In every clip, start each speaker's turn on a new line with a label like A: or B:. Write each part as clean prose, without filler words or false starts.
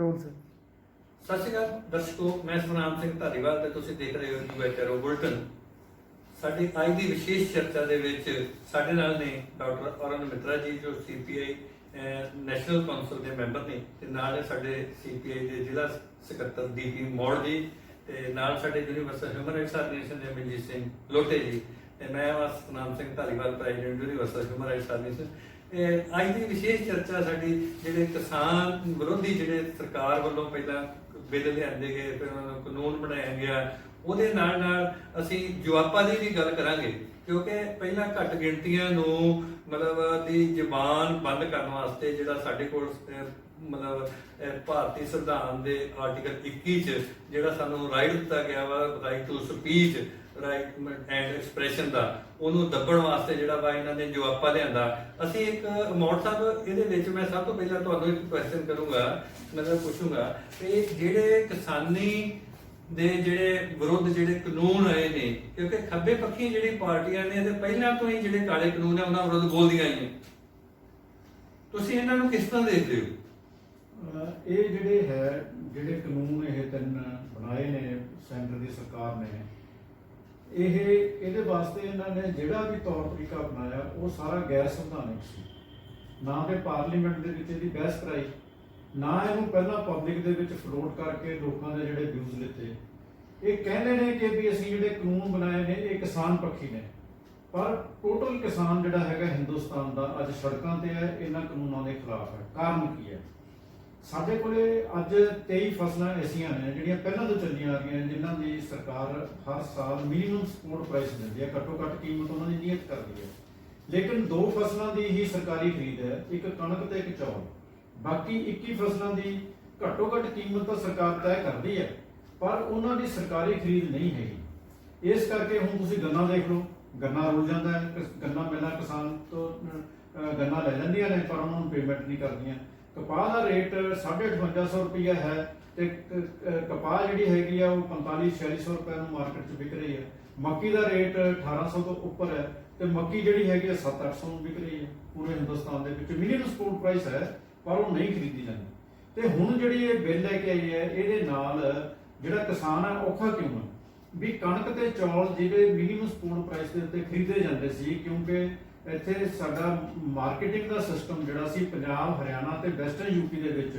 A: Role sir.
B: ਸਤਿ ਸ਼੍ਰੀ ਅਕਾਲ ਦਰਸ਼ਕੋ, ਮੈਂ ਸਤਨਾਮ ਸਿੰਘ ਧਾਰੀਵਾਲ ਤੇ ਤੁਸੀਂ ਦੇਖ ਰਹੇ ਹੋ ਯੂਐਚਆਰਓ ਬੁਲਟਨ। ਸਾਡੀ ਅੱਜ ਦੀ ਵਿਸ਼ੇਸ਼ ਚਰਚਾ ਦੇ ਵਿੱਚ ਸਾਡੇ ਨਾਲ ਨੇ ਡਾਕਟਰ ਅਰਨ ਮਿੱਤਰਾ ਜੀ, ਜੋ ਸੀਪੀਆਈ ਨੈਸ਼ਨਲ ਕੌਂਸਲ ਦੇ ਮੈਂਬਰ ਨੇ, ਤੇ ਨਾਲ ਸਾਡੇ ਸੀਪੀਆਈ ਦੇ ਜ਼ਿਲ੍ਹਾ ਸਕੱਤਰ ਡੀਪੀ ਮੌੜ ਜੀ, ਤੇ ਨਾਲ ਸਾਡੇ ਯੂਨੀਵਰਸਲ ਹਿਊਮਨ ਰਾਈਟਸ ਆਰਗੇਨਾਈਜੇਸ਼ਨ ਦੇ ਮਨਜੀਤ ਸਿੰਘ ਲੋਟੇ ਜੀ, ਤੇ ਮੈਂ Satnam Singh Dhariwal, president universal human rights organisation. ਅੱਜ ਦੀ ਵਿਸ਼ੇਸ਼ ਚਰਚਾ ਸਾਡੀ ਜਿਹੜੇ ਕਿਸਾਨ ਵਿਰੋਧੀ ਜਿਹੜੇ ਸਰਕਾਰ ਵੱਲੋਂ ਪਹਿਲਾਂ ਬਿੱਲ ਲਿਆਂਦੇ ਗਏ, ਫਿਰ ਉਹਨਾਂ ਨੂੰ ਕਾਨੂੰਨ ਬਣਾਇਆ ਗਿਆ, ਉਹਦੇ ਨਾਲ ਨਾਲ ਅਸੀਂ ਜਵਾਬਾਂ ਦੀ ਵੀ ਗੱਲ ਕਰਾਂਗੇ, ਕਿਉਂਕਿ ਪਹਿਲਾਂ ਘੱਟ ਗਿਣਤੀਆਂ ਨੂੰ ਮਤਲਬ ਦੀ ਜ਼ਬਾਨ ਬੰਦ ਕਰਨ ਵਾਸਤੇ ਜਿਹੜਾ ਸਾਡੇ ਕੋਲ ਭਾਰਤੀ ਸੰਵਿਧਾਨ ਦੇ ਆਰਟੀਕਲ 21 ਚ ਜਿਹੜਾ ਸਾਨੂੰ ਰਾਈਟ ਦਿੱਤਾ ਗਿਆ ਵਾ, right to speech, right and expression ਦਾ, ਉਹਨੂੰ ਦੱਬਣ ਵਾਸਤੇ ਜਿਹੜਾ ਵਾ ਇਹਨਾਂ ਨੇ ਜਵਾਬਾ ਲਿਆਂਦਾ। ਅਸੀਂ ਇੱਕ ਮੌੜ ਸਾਹਿਬ, ਇਹਦੇ ਵਿੱਚ ਮੈਂ ਸਭ ਤੋਂ ਪਹਿਲਾਂ ਤੁਹਾਨੂੰ ਇੱਕ ਕੁਐਸਚਨ ਕਰੂੰਗਾ, ਪੁੱਛੂੰਗਾ ਕਿ ਜਿਹੜੇ ਕਿਸਾਨੀ ਦੇ ਜਿਹੜੇ ਵਿਰੁੱਧ ਜਿਹੜੇ ਕਾਨੂੰਨ ਆਏ ਨੇ, ਕਿਉਂਕਿ ਖੱਬੇ ਪੱਖੀ ਜਿਹੜੀ ਪਾਰਟੀਆਂ ਨੇ ਤੇ ਪਹਿਲਾਂ ਤੋਂ ਹੀ ਜਿਹੜੇ ਕਾਲੇ ਕਾਨੂੰਨ ਆ ਉਹਨਾਂ ਵਿਰੁੱਧ ਬੋਲਦੀਆਂ ਆਈਆਂ, ਤੁਸੀਂ ਇਹਨਾਂ ਨੂੰ ਕਿਸ ਤਰ੍ਹਾਂ ਦੇਖਦੇ ਹੋ?
C: ਇਹ ਜਿਹੜੇ ਕਾਨੂੰਨ ਇਹ ਤਿੰਨ ਬਣਾਏ ਨੇ ਸੈਂਟਰ ਦੀ ਸਰਕਾਰ ਨੇ, ਇਹਦੇ ਵਾਸਤੇ ਇਹਨਾਂ ਨੇ ਜਿਹੜਾ ਵੀ ਤੌਰ ਤਰੀਕਾ ਬਣਾਇਆ ਉਹ ਸਾਰਾ ਗੈਰ ਸੰਵਿਧਾਨਿਕ ਸੀ। ਨਾ ਤੇ ਪਾਰਲੀਮੈਂਟ ਦੇ ਵਿੱਚ ਇਹਦੀ ਬਹਿਸ ਕਰਾਈ, ਨਾ ਇਹਨੂੰ ਪਹਿਲਾਂ ਪਬਲਿਕ ਦੇ ਵਿੱਚ ਫਲੋਟ ਕਰਕੇ ਲੋਕਾਂ ਦੇ ਜਿਹੜੇ ਵਿਊਜ਼ ਲਿੱਤੇ। ਇਹ ਕਹਿੰਦੇ ਨੇ ਕਿ ਵੀ ਅਸੀਂ ਜਿਹੜੇ ਕਾਨੂੰਨ ਬਣਾਏ ਨੇ ਇਹ ਕਿਸਾਨ ਪੱਖੀ ਨੇ, ਪਰ ਟੋਟਲ ਕਿਸਾਨ ਜਿਹੜਾ ਹੈਗਾ ਹਿੰਦੁਸਤਾਨ ਦਾ ਅੱਜ ਸੜਕਾਂ ਤੇ ਹੈ, ਇਹਨਾਂ ਕਾਨੂੰਨਾਂ ਦੇ ਖਿਲਾਫ ਹੈ। ਕਾਰਨ ਕੀ ਹੈ? ਸਾਡੇ ਕੋਲੇ ਅੱਜ 23 ਫਸਲਾਂ ਐਸੀਆਂ ਨੇ ਜਿਹੜੀਆਂ ਪਹਿਲਾਂ ਤੋਂ ਚੱਲੀਆਂ ਆ ਰਹੀਆਂ, ਜਿਨ੍ਹਾਂ ਦੀ ਸਰਕਾਰ ਹਰ ਸਾਲ ਮਿਨੀਮਮ ਸਪੋਰਟ ਪ੍ਰਾਈਸ ਦਿੰਦੀ ਹੈ, ਘੱਟੋ ਘੱਟ ਕੀਮਤ ਉਹਨਾਂ ਦੀ ਨਿਯਤ ਕਰਦੀ ਹੈ। ਲੇਕਿਨ 2 ਫਸਲਾਂ ਦੀ ਹੀ ਸਰਕਾਰੀ ਖਰੀਦ ਹੈ, ਇੱਕ ਕਣਕ ਤੇ ਇੱਕ ਚੌਲ। ਬਾਕੀ 21 ਫਸਲਾਂ ਦੀ ਘੱਟੋ ਘੱਟ ਕੀਮਤ ਤਾਂ ਸਰਕਾਰ ਤੈਅ ਕਰਦੀ ਹੈ, ਪਰ ਉਹਨਾਂ ਦੀ ਸਰਕਾਰੀ ਖਰੀਦ ਨਹੀਂ ਹੈਗੀ। ਇਸ ਕਰਕੇ ਹੁਣ ਤੁਸੀਂ ਗੰਨਾ ਦੇਖ ਲਓ, ਗੰਨਾ ਰੁਲ ਜਾਂਦਾ ਹੈ, ਗੰਨਾ ਮਿਲਾਂ ਕਿਸਾਨ ਤੋਂ ਗੰਨਾ ਲੈ ਲੈਂਦੀਆਂ ਨੇ, ਪਰ ਉਹਨਾਂ ਨੂੰ ਪੇਮੈਂਟ ਨਹੀਂ ਕਰਦੀਆਂ। ਕਪਾਹ ਦਾ ਰੇਟ 5850 ਰੁਪਈਆ ਹੈ, ਤੇ ਕਪਾਹ ਜਿਹੜੀ ਹੈਗੀ ਆ ਉਹ 4500-4600 ਰੁਪਏ ਨੂੰ ਮਾਰਕੀਟ 'ਚ ਵਿਕ ਰਹੀ ਹੈ। ਮੱਕੀ ਦਾ ਰੇਟ 1800 ਤੋਂ ਉੱਪਰ ਹੈ, ਤੇ ਮੱਕੀ ਜਿਹੜੀ ਹੈਗੀ ਆ 700-800 ਨੂੰ ਵਿਕ ਰਹੀ ਹੈ। ਪੂਰੇ ਹਿੰਦੁਸਤਾਨ ਦੇ ਵਿੱਚ ਮਿਨੀਮਮ ਸਪੋਰਟ ਪ੍ਰਾਈਸ ਹੈ, ਪਰ ਉਹ ਨਹੀਂ ਖਰੀਦੀ ਜਾਂਦੀ। ਤੇ ਹੁਣ ਜਿਹੜੀ ਇਹ ਬਿੱਲ ਲੈ ਕੇ ਆਈ ਹੈ, ਇਹਦੇ ਨਾਲ ਜਿਹੜਾ ਕਿਸਾਨ ਹੈ ਔਖਾ ਕਿਉਂ ਹੈ? ਵੀ ਕਣਕ ਤੇ ਚੌਲ ਜਿਹੜੇ ਮਿਨੀਮਮ ਸਪੋਰਟ ਪ੍ਰਾਈਸ ਦੇ ਉੱਤੇ ਖਰੀਦੇ ਜਾਂਦੇ ਸੀ, ਕਿਉਂਕਿ ਇੱਥੇ ਸਾਡਾ ਮਾਰਕੀਟਿੰਗ ਦਾ ਸਿਸਟਮ ਜਿਹੜਾ ਸੀ ਪੰਜਾਬ, ਹਰਿਆਣਾ ਤੇ ਵੈਸਟਰਨ ਯੂਪੀ ਦੇ ਵਿੱਚ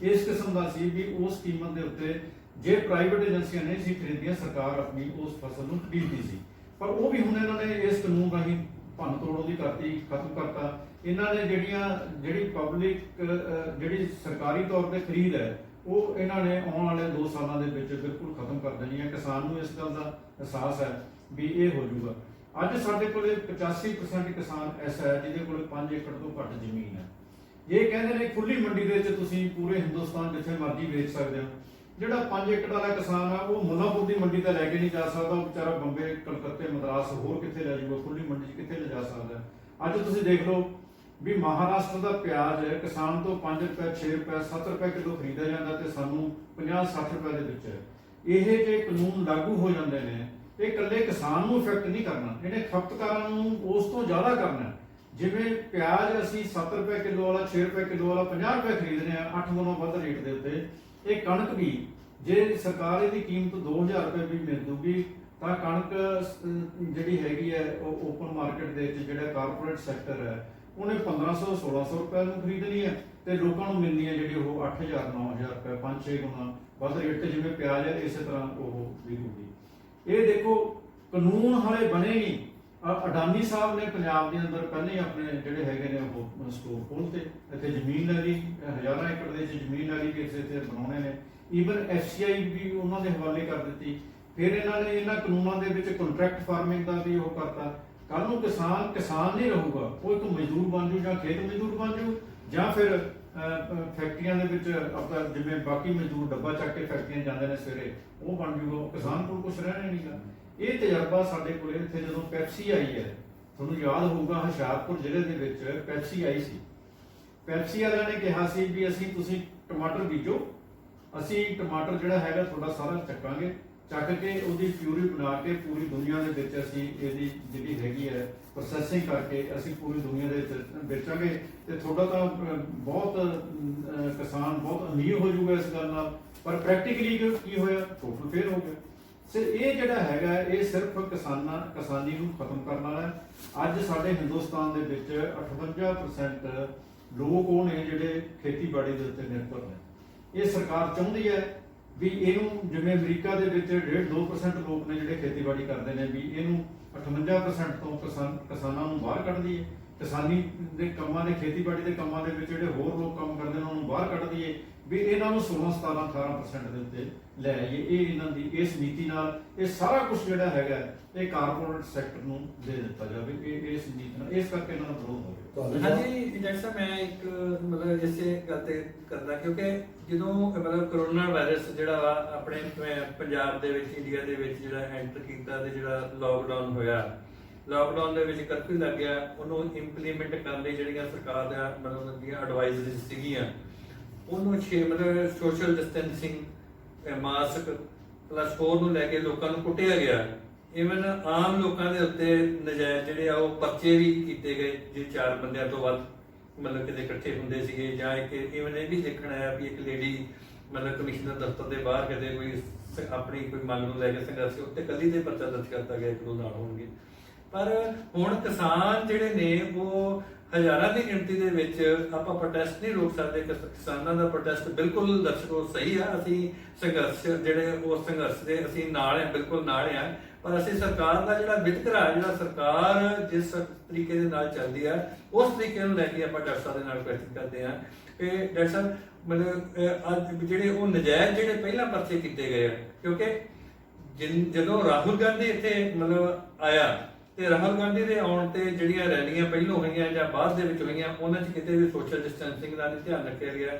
C: ਇਸ ਕਿਸਮ ਦਾ ਸੀ ਵੀ ਉਸ ਕੀਮਤ ਦੇ ਉੱਤੇ ਜੇ ਪ੍ਰਾਈਵੇਟ ਏਜੰਸੀਆਂ ਨਹੀਂ ਸੀ ਖਰੀਦੀਆਂ, ਸਰਕਾਰ ਆਪਣੀ ਉਸ ਫਸਲ ਨੂੰ ਖਰੀਦਦੀ ਸੀ। ਪਰ ਉਹ ਵੀ ਹੁਣ ਇਹਨਾਂ ਨੇ ਇਸ ਕਾਨੂੰਨ ਰਾਹੀਂ ਭੰਨ ਤੋੜ ਉਹਦੀ ਕਰਤੀ, ਖਤਮ ਕਰਤਾ। ਇਹਨਾਂ ਨੇ ਜਿਹੜੀ ਪਬਲਿਕ ਜਿਹੜੀ ਸਰਕਾਰੀ ਤੌਰ ਤੇ ਖਰੀਦ ਹੈ, ਉਹ ਇਹਨਾਂ ਨੇ ਆਉਣ ਵਾਲੇ 2 ਸਾਲਾਂ ਦੇ ਵਿੱਚ ਬਿਲਕੁਲ ਖਤਮ ਕਰ ਦੇਣੀ ਹੈ। ਕਿਸਾਨ ਨੂੰ ਇਸ ਗੱਲ ਦਾ ਅਹਿਸਾਸ ਹੈ ਵੀ ਇਹ ਹੋ ਜਾਊਗਾ। ਅੱਜ ਸਾਡੇ ਕੋਲੇ 85% ਕਿਸਾਨ ਐਸਾ ਹੈ ਜਿਹਦੇ ਕੋਲੇ 5 ਏਕੜ ਤੋਂ ਘੱਟ ਜ਼ਮੀਨ ਹੈ। ਇਹ ਕਹਿੰਦੇ ਨੇ ਖੁੱਲੀ ਮੰਡੀ ਦੇ ਵਿੱਚ ਤੁਸੀਂ ਪੂਰੇ ਹਿੰਦੁਸਤਾਨ ਜਿੱਥੇ ਮਰਜ਼ੀ ਵੇਚ ਸਕਦੇ ਹੋ। ਜਿਹੜਾ 5 ਏਕੜ ਵਾਲਾ ਕਿਸਾਨ ਆ ਉਹ ਮੁੱਲਾਂਪੁਰ ਦੀ ਮੰਡੀ ਤਾਂ ਲੈ ਕੇ ਨਹੀਂ ਜਾ ਸਕਦਾ, ਉਹ ਵਿਚਾਰਾ ਬੰਬੇ, ਕਲਕੱਤੇ, ਮਦਰਾਸ ਹੋਰ ਕਿੱਥੇ ਲੈ ਜਾਊਗਾ? ਖੁੱਲੀ ਮੰਡੀ 'ਚ ਕਿੱਥੇ ਲਿਜਾ ਸਕਦਾ? ਅੱਜ ਤੁਸੀਂ ਦੇਖ ਲਓ ਵੀ ਮਹਾਰਾਸ਼ਟਰ ਦਾ ਪਿਆਜ਼ ਕਿਸਾਨ ਤੋਂ 5 ਰੁਪਏ, 6 ਰੁਪਏ, 7 ਰੁਪਏ ਕਿਲੋ ਖਰੀਦਿਆ ਜਾਂਦਾ, ਤੇ ਸਾਨੂੰ 50-60 ਰੁਪਏ ਦੇ ਵਿੱਚ ਹੈ। ਇਹ ਜੇ ਕਾਨੂੰਨ ਲਾਗੂ ਹੋ ਜਾਂਦੇ ਨੇ, ਇਹ ਇਕੱਲੇ ਕਿਸਾਨ ਨੂੰ ਇਫੈਕਟ ਨਹੀਂ ਕਰਨਾ, ਇਹਨੇ ਖਪਤਕਾਰਾਂ ਨੂੰ ਉਸ ਤੋਂ ਜ਼ਿਆਦਾ ਕਰਨਾ। ਜਿਵੇਂ ਪਿਆਜ਼ ਅਸੀਂ 7 ਰੁਪਏ ਕਿਲੋ ਵਾਲਾ, 6 ਰੁਪਏ ਕਿਲੋ ਵਾਲਾ 50 ਰੁਪਏ ਖਰੀਦਦੇ ਆ, 8 ਗੁਣਾ ਵੱਧ ਰੇਟ ਦੇ ਉੱਤੇ। ਇਹ ਕਣਕ ਵੀ ਜੇ ਸਰਕਾਰ ਇਹਦੀ ਕੀਮਤ 2000 ਰੁਪਏ ਵੀ ਮਿਲ ਦੂਗੀ, ਤਾਂ ਕਣਕ ਜਿਹੜੀ ਹੈਗੀ ਹੈ ਉਹ ਓਪਨ ਮਾਰਕੀਟ ਦੇ ਵਿੱਚ ਜਿਹੜਾ ਕਾਰਪੋਰੇਟ ਸੈਕਟਰ ਹੈ ਉਹਨੇ 1500-1600 ਰੁਪਏ ਨੂੰ ਖਰੀਦਣੀ ਹੈ, ਤੇ ਲੋਕਾਂ ਨੂੰ ਮਿਲਣੀ ਹੈ ਜਿਹੜੀ ਉਹ 8000-9000 ਰੁਪਏ, 5-6 ਗੁਣਾ ਵੱਧ ਰੇਟ ਤੇ। ਜਿਵੇਂ ਪਿਆਜ਼ ਹੈ ਇਸੇ ਤਰ੍ਹਾਂ ਉਹ ਵਿਕੂਗੀ। ਇਹ ਦੇਖੋ ਕਾਨੂੰਨ ਹਾਲੇ ਬਣੇ ਨਹੀਂ। ਅਡਾਨੀ ਸਾਹਿਬ ਨੇ ਪੰਜਾਬ ਦੇ ਅੰਦਰ ਪਹਿਲੇ ਹੀ ਆਪਣੇ ਜਿਹੜੇ ਹੈਗੇ ਨੇ ਉਹ ਸਟੋਰ ਖੋਲ੍ਹਤੇ, ਇੱਥੇ ਜ਼ਮੀਨ ਲੈ ਲਈ, ਹਜ਼ਾਰਾਂ ਏਕੜ ਦੇ ਵਿੱਚ ਜ਼ਮੀਨ ਲੈ ਲਈ ਵੀ ਇੱਥੇ ਬਣਾਉਣੇ ਨੇ। ਈਵਨ FCI ਵੀ ਉਹਨਾਂ ਦੇ ਹਵਾਲੇ ਕਰ ਦਿੱਤੀ। ਫਿਰ ਇਹਨਾਂ ਨੇ ਇਹਨਾਂ ਕਾਨੂੰਨਾਂ ਦੇ ਵਿੱਚ ਕੰਟਰੈਕਟ ਫਾਰਮਿੰਗ ਦਾ ਵੀ ਉਹ ਕਰਤਾ। ਕੱਲ ਨੂੰ ਕਿਸਾਨ ਨਹੀਂ ਰਹੂਗਾ, ਉਹ ਇੱਕ ਮਜ਼ਦੂਰ ਬਣ ਜੂ, ਜਾਂ ਖੇਤ ਮਜ਼ਦੂਰ ਬਣ ਜੂ, ਜਾਂ ਫਿਰ ਫੈਕਟਰੀਆਂ ਦੇ ਵਿੱਚ ਆਪਣਾ ਜਿਵੇਂ ਬਾਕੀ ਮਜ਼ਦੂਰ ਡੱਬਾ ਚੱਕ ਕੇ ਫੈਕਟਰੀਆਂ ਜਾਂਦੇ ਨੇ ਸਵੇਰੇ, ਉਹ ਬਣ ਜੂਗਾ। ਕਿਸਾਨ ਕੋਲ ਕੁਝ ਰਹਿਣਾ ਨਹੀਂ ਗਾ। ਇਹ ਤਜਰਬਾ ਸਾਡੇ ਕੋਲੇ ਇੱਥੇ ਜਦੋਂ ਪੈਪਸੀ ਆਈ ਹੈ, ਤੁਹਾਨੂੰ ਯਾਦ ਹੋਊਗਾ ਹੁਸ਼ਿਆਰਪੁਰ ਜ਼ਿਲ੍ਹੇ ਦੇ ਵਿੱਚ ਪੈਪਸੀ ਆਈ ਸੀ। ਪੈਪਸੀ ਵਾਲਿਆਂ ਨੇ ਕਿਹਾ ਸੀ ਵੀ ਤੁਸੀਂ ਟਮਾਟਰ ਬੀਜੋ, ਅਸੀਂ ਟਮਾਟਰ ਜਿਹੜਾ ਹੈਗਾ ਤੁਹਾਡਾ ਸਾਰਾ ਚੱਕ ਕੇ ਉਹਦੀ ਪਿਊਰੀ ਬਣਾ ਕੇ ਪੂਰੀ ਦੁਨੀਆ ਦੇ ਵਿੱਚ ਅਸੀਂ ਇਹਦੀ ਜਿਹੜੀ ਹੈਗੀ ਹੈ ਪ੍ਰੋਸੈਸਿੰਗ ਕਰਕੇ ਅਸੀਂ ਪੂਰੀ ਦੁਨੀਆ ਦੇ ਵਿੱਚ ਵੇਚਾਂਗੇ ਤੇ ਤੁਹਾਡਾ ਤਾਂ ਬਹੁਤ ਕਿਸਾਨ ਬਹੁਤ ਅਮੀਰ ਹੋ ਜਾਊਗਾ ਇਸ ਗੱਲ ਨਾਲ। ਪਰ ਪ੍ਰੈਕਟੀਕਲੀ ਕੀ ਹੋਇਆ, ਟੋਟਲ ਫੇਲ ਹੋ ਗਿਆ। ਸੋ ਇਹ ਜਿਹੜਾ ਹੈਗਾ ਇਹ ਸਿਰਫ ਕਿਸਾਨੀ ਨੂੰ ਖਤਮ ਕਰਨ ਵਾਲਾ ਹੈ। ਅੱਜ ਸਾਡੇ ਹਿੰਦੁਸਤਾਨ ਦੇ ਵਿੱਚ 58% ਲੋਕ ਉਹ ਨੇ ਜਿਹੜੇ ਖੇਤੀਬਾੜੀ ਦੇ ਉੱਤੇ ਨਿਰਭਰ ਨੇ। ਇਹ ਸਰਕਾਰ ਚਾਹੁੰਦੀ ਹੈ ਵੀ ਇਹਨੂੰ, ਜਿਵੇਂ ਅਮਰੀਕਾ ਦੇ ਵਿੱਚ 1.5-2% ਲੋਕ ਨੇ ਜਿਹੜੇ ਖੇਤੀਬਾੜੀ ਕਰਦੇ ਨੇ, ਵੀ ਇਹਨੂੰ 58% ਤੋਂ ਕਿਸਾਨਾਂ ਨੂੰ ਬਾਹਰ ਕੱਢ ਦਈਏ। ਕਿਸਾਨੀ ਦੇ ਕੰਮਾਂ ਦੇ, ਖੇਤੀਬਾੜੀ ਦੇ ਕੰਮਾਂ ਦੇ ਵਿੱਚ ਜਿਹੜੇ ਹੋਰ ਲੋਕ ਕੰਮ ਕਰਦੇ ਨੇ ਉਹਨਾਂ ਨੂੰ ਬਾਹਰ ਕੱਢ ਦਈਏ, ਵੀ ਇਹਨਾਂ ਨੂੰ 16-17-18% ਦੇ ਉੱਤੇ ਲੈ ਆਈਏ। ਇਹ ਇਹਨਾਂ ਦੀ ਇਸ ਨੀਤੀ ਨਾਲ ਇਹ ਸਾਰਾ ਕੁਝ ਜਿਹੜਾ ਹੈਗਾ ਇਹ ਕਾਰਪੋਰੇਟ ਸੈਕਟਰ ਨੂੰ ਦੇ ਦਿੱਤਾ ਜਾਵੇ। ਇਹ ਇਸ ਨੀਤੀ ਨਾਲ, ਇਸ ਕਰਕੇ ਇਹਨਾਂ ਦਾ ਵਿਰੋਧ ਹੋਵੇ।
B: ਹਾਂਜੀ ਡਾਕਟਰ ਸਾਹਿਬ, ਮੈਂ ਇੱਕ ਮਤਲਬ ਇਸੇ ਗੱਲ ਤੇ ਕਰਦਾ, ਕਿਉਂਕਿ ਜਦੋਂ ਮਤਲਬ ਕਰੋਨਾ ਵਾਇਰਸ ਜਿਹੜਾ ਵਾ ਆਪਣੇ ਪੰਜਾਬ ਦੇ ਵਿੱਚ, ਇੰਡੀਆ ਦੇ ਵਿੱਚ ਜਿਹੜਾ ਐਂਟਰ ਕੀਤਾ ਤੇ ਜਿਹੜਾ ਲੋਕਡਾਊਨ ਹੋਇਆ, ਲੋਕਡਾਊਨ ਦੇ ਵਿੱਚ ਕਰਫਿਊ ਲੱਗ ਗਿਆ, ਉਹਨੂੰ ਇੰਪਲੀਮੈਂਟ ਕਰਨ ਲਈ ਜਿਹੜੀਆਂ ਸਰਕਾਰ ਦੀਆਂ ਮਤਲਬ ਦੀਆਂ ਐਡਵਾਈਜ਼ਰੀ ਸੀਗੀਆਂ, ਉਹਨੂੰ ਮਤਲਬ ਸੋਸ਼ਲ ਡਿਸਟੈਂਸਿੰਗ, ਮਾਸਕ ਪਲੱਸ 4 ਨੂੰ ਲੈ ਕੇ ਲੋਕਾਂ ਨੂੰ ਕੁੱਟਿਆ ਗਿਆ। ਇਵਨ ਆਮ ਲੋਕਾਂ ਦੇ ਉੱਤੇ ਨਜਾਇਜ਼ ਜਿਹੜੇ ਆ ਉਹ ਪਰਚੇ ਵੀ ਕੀਤੇ ਗਏ, ਜੇ 4 ਬੰਦਿਆਂ ਤੋਂ ਵੱਧ ਮਤਲਬ ਕਿਤੇ ਇਕੱਠੇ ਹੁੰਦੇ ਸੀਗੇ। ਜਾਂ ਇੱਕ ਇਵਨ ਇਹ ਵੀ ਦੇਖਣਾ ਹੈ ਵੀ ਇੱਕ ਲੇਡੀ ਮਤਲਬ ਕਮਿਸ਼ਨਰ ਦਫ਼ਤਰ ਦੇ ਬਾਹਰ ਕਿਤੇ ਕੋਈ ਆਪਣੀ ਕੋਈ ਮੰਗ ਨੂੰ ਲੈ ਕੇ ਸੰਘਰਸ਼, ਉੱਤੇ ਕੱਲੀ ਦੇ ਪਰਚਾ ਦਰਜ ਕਰਤਾ ਗਿਆ, 1-2 ਨਾਲ ਹੋਣਗੇ। ਪਰ ਹੁਣ ਕਿਸਾਨ ਜਿਹੜੇ ਨੇ ਉਹ ਹਜ਼ਾਰਾਂ ਦੀ ਗਿਣਤੀ ਦੇ ਵਿੱਚ, ਆਪਾਂ ਪ੍ਰੋਟੈਸਟ ਨਹੀਂ ਰੋਕ ਸਕਦੇ, ਕਿਸਾਨਾਂ ਦਾ ਪ੍ਰੋਟੈਸਟ ਬਿਲਕੁਲ ਦਰਸ਼ਕੋ ਸਹੀ ਆ। ਅਸੀਂ ਸੰਘਰਸ਼ ਜਿਹੜੇ ਉਸ ਸੰਘਰਸ਼ ਦੇ ਅਸੀਂ ਨਾਲ ਆ, ਬਿਲਕੁਲ ਨਾਲ ਆ। ਪਰ ਅਸੀਂ ਸਰਕਾਰ ਦਾ ਜਿਹੜਾ ਵਿਤਕਰਾ, ਜਿਹੜਾ ਸਰਕਾਰ ਜਿਸ ਤਰੀਕੇ ਦੇ ਨਾਲ ਚੱਲਦੀ ਆ, ਉਸ ਤਰੀਕੇ ਨੂੰ ਲੈ ਕੇ ਆਪਾਂ ਡਾਕਟਰ ਸਾਹਿਬ ਦੇ ਨਾਲ ਕੁਐਸਚਨ ਕਰਦੇ ਆ ਕਿ ਡਾਕਟਰ ਸਾਹਿਬ ਮਤਲਬ ਅੱਜ ਜਿਹੜੇ ਉਹ ਨਜਾਇਜ਼ ਜਿਹੜੇ ਪਹਿਲਾਂ ਪਰਚੇ ਕੀਤੇ ਗਏ ਆ, ਕਿਉਂਕਿ ਜਦੋਂ ਰਾਹੁਲ ਗਾਂਧੀ ਇੱਥੇ ਮਤਲਬ ਆਇਆ ਤੇ ਰਾਹੁਲ ਗਾਂਧੀ ਦੇ ਆਉਣ ਤੇ ਜਿਹੜੀਆਂ ਰੈਲੀਆਂ ਪਹਿਲੋਂ ਹੋਈਆਂ ਜਾਂ ਬਾਅਦ ਦੇ ਵਿੱਚ ਹੋਈਆਂ, ਉਹਨਾਂ 'ਚ ਕਿਤੇ ਵੀ ਸੋਸ਼ਲ ਡਿਸਟੈਂਸਿੰਗ ਦਾ ਨਹੀਂ ਧਿਆਨ ਰੱਖਿਆ ਗਿਆ,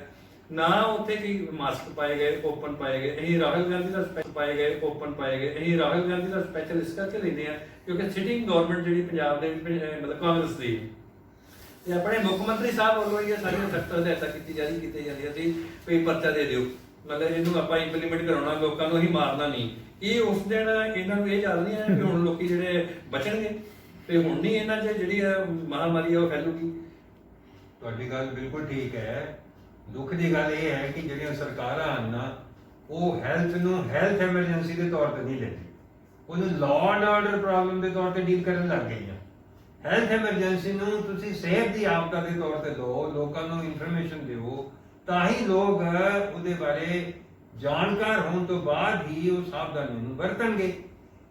B: ਨਾ ਉੱਥੇ ਕੀ ਮਾਸਕ ਪਾਏ ਗਏ, ਓਪਨ ਪਾਏ ਗਏ। ਅਸੀਂ ਰਾਹੁਲ ਗਾਂਧੀ ਦਾ ਸਪੈਸ਼ਲ ਪਾਏ ਗਏ, ਓਪਨ ਪਾਏ ਗਏ। ਅਸੀਂ ਰਾਹੁਲ ਗਾਂਧੀ ਦਾ ਸਪੈਸ਼ਲ ਇਸ ਕਰਕੇ ਲੈਂਦੇ ਆ ਕਿਉਂਕਿ ਸਿਟਿੰਗ ਗਵਰਨਮੈਂਟ ਜਿਹੜੀ ਪੰਜਾਬ ਦੇ ਮਤਲਬ ਕਾਂਗਰਸ ਦੀ, ਤੇ ਆਪਣੇ ਮੁੱਖ ਮੰਤਰੀ ਸਾਹਿਬ ਵੱਲੋਂ ਇਹ ਸਾਰੀਆਂ ਸਖਤ ਹਦਾਇਤਾਂ ਕੀਤੀ ਜਾਂਦੀਆਂ ਸੀ ਵੀ ਪਰਚਾ ਦੇ ਦਿਓ, ਮਤਲਬ ਇਹਨੂੰ ਆਪਾਂ ਇੰਪਲੀਮੈਂਟ ਕਰਾਉਣਾ, ਲੋਕਾਂ ਨੂੰ ਅਸੀਂ ਮਾਰਨਾ ਨਹੀਂ। ਇਹ ਉਸ ਦਿਨ ਇਹਨਾਂ ਨੂੰ ਇਹ ਯਾਦ ਨਹੀਂ ਹੈ ਕਿ ਹੁਣ ਲੋਕੀ ਜਿਹੜੇ ਬਚਣਗੇ ਤੇ ਹੁਣ ਨਹੀਂ ਇਹਨਾਂ 'ਚ ਜਿਹੜੀ ਮਹਾਮਾਰੀ ਉਹ ਫੈਲੂਗੀ।
A: ਤੁਹਾਡੀ ਗੱਲ ਬਿਲਕੁਲ ਠੀਕ ਹੈ। ਦੁੱਖ ਦੀ ਗੱਲ ਇਹ ਹੈ ਕਿ ਜਿਹੜੀਆਂ ਸਰਕਾਰਾਂ ਹਨ ਨਾ, ਉਹ ਹੈਲਥ ਨੂੰ ਹੈਲਥ ਐਮਰਜੈਂਸੀ ਦੇ ਤੌਰ ਤੇ ਨਹੀਂ ਲੈਂਦੀ, ਉਹਨੂੰ ਲਾਅ ਐਂਡ ਆਰਡਰ ਪ੍ਰੋਬਲਮ ਦੇ ਤੌਰ ਤੇ ਡੀਲ ਕਰਨ ਲੱਗ ਗਈਆਂ। ਹੈਲਥ ਐਮਰਜੈਂਸੀ ਨੂੰ ਤੁਸੀਂ ਸਿਹਤ ਦੀ ਆਪਦਾ ਦੇ ਤੌਰ ਤੇ ਲਓ, ਲੋਕਾਂ ਨੂੰ ਇਨਫੋਰਮੇਸ਼ਨ ਦਿਓ, ਤਾਂ ਹੀ ਲੋਕ ਉਹਦੇ ਬਾਰੇ ਜਾਣਕਾਰ ਹੋਣ ਤੋਂ ਬਾਅਦ ਹੀ ਉਹ ਸਾਵਧਾਨੀ ਨੂੰ ਵਰਤਣਗੇ।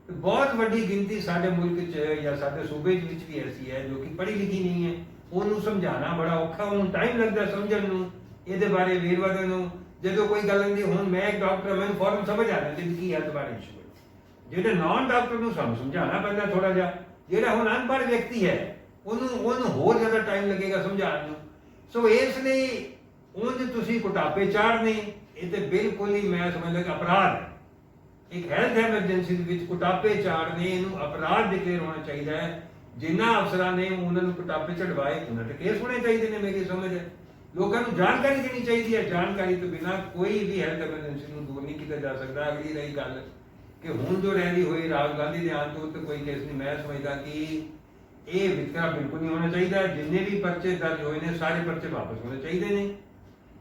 A: ਤੇ ਬਹੁਤ ਵੱਡੀ ਗਿਣਤੀ ਸਾਡੇ ਮੁਲਕ 'ਚ ਜਾਂ ਸਾਡੇ ਸੂਬੇ ਵਿੱਚ ਵੀ ਐਸੀ ਹੈ ਜੋ ਕਿ ਪੜ੍ਹੀ ਲਿਖੀ ਨਹੀਂ ਹੈ, ਉਹਨੂੰ ਸਮਝਾਉਣਾ ਬੜਾ ਔਖਾ, ਉਹਨੂੰ ਟਾਈਮ ਲੱਗਦਾ ਸਮਝਣ ਨੂੰ, ਇਹਦੇ ਬਾਰੇ ਵੇਰਵਾ ਦੇਣ ਨੂੰ। ਜਦੋਂ ਕੋਈ ਗੱਲ ਹੁੰਦੀ, ਹੁਣ ਮੈਂ ਇੱਕ ਡਾਕਟਰ, ਮੈਨੂੰ ਫੌਰਨ ਸਮਝ ਆ ਜਾਂਦੀ ਵੀ ਕੀ ਹੈਲਥ ਬਾਰੇ ਇਸ਼ੂ ਹੈ। ਜਿਹੜੇ ਨਾਨ ਡਾਕਟਰ ਨੂੰ ਸਾਨੂੰ ਸਮਝਾਉਣਾ ਪੈਂਦਾ ਥੋੜਾ ਜਿਹਾ, ਜਿਹੜਾ ਹੁਣ ਅਨਪੜ੍ਹ ਵਿਅਕਤੀ ਹੈ ਉਹਨੂੰ ਹੋਰ ਜ਼ਿਆਦਾ ਟਾਈਮ ਲੱਗੇਗਾ ਸਮਝਾਉਣ ਨੂੰ। ਸੋ ਇਸ ਲਈ ਉਂਝ ਤੁਸੀਂ ਕੁਟਾਪੇ ਚਾੜਨੇ, ਇਹ ਤੇ ਬਿਲਕੁਲ ਹੀ ਮੈਂ ਸਮਝਦਾ ਕਿ ਅਪਰਾਧ ਹੈ। ਇੱਕ ਹੈਲਥ ਐਮਰਜੈਂਸੀ ਦੇ ਵਿੱਚ ਕੁਟਾਪੇ ਚਾੜਨੇ, ਇਹਨੂੰ ਅਪਰਾਧ ਡਿਕਲੇਅਰ ਹੋਣਾ ਚਾਹੀਦਾ ਹੈ। ਜਿਨ੍ਹਾਂ ਅਫਸਰਾਂ ਨੇ ਉਹਨਾਂ ਨੂੰ ਕੁਟਾਪੇ ਚੜਵਾਏ, ਉਹਨਾਂ ਤੇ ਕੇਸ ਹੋਣੇ ਚਾਹੀਦੇ ਨੇ। ਮੇਰੀ ਸਮਝ ਹੈ ਲੋਕਾਂ ਨੂੰ ਜਾਣਕਾਰੀ ਦੇਣੀ ਚਾਹੀਦੀ ਹੈ। ਜਾਣਕਾਰੀ ਤੋਂ ਬਿਨਾਂ ਕੋਈ ਵੀ ਹੈਲਥ ਐਮਰਜੈਂਸੀ ਨੂੰ ਦੂਰ ਨਹੀਂ ਕੀਤਾ ਜਾ ਸਕਦਾ। ਅਗਲੀ ਰਹੀ ਗੱਲ ਕਿ ਹੁਣ ਜੋ ਰੈਲੀ ਹੋਈ ਰਾਹੁਲ ਗਾਂਧੀ ਦੇ ਆਉਣ ਤੋਂ, ਕੋਈ ਕੇਸ ਨਹੀਂ। ਮੈਂ ਸਮਝਦਾ ਕਿ ਇਹ ਵਿਤਕਰਾ ਬਿਲਕੁਲ ਨਹੀਂ ਹੋਣਾ ਚਾਹੀਦਾ। ਜਿੰਨੇ ਵੀ ਪਰਚੇ ਦਰਜ ਹੋਏ ਨੇ, ਸਾਰੇ ਪਰਚੇ ਵਾਪਸ ਹੋਣੇ ਚਾਹੀਦੇ ਨੇ।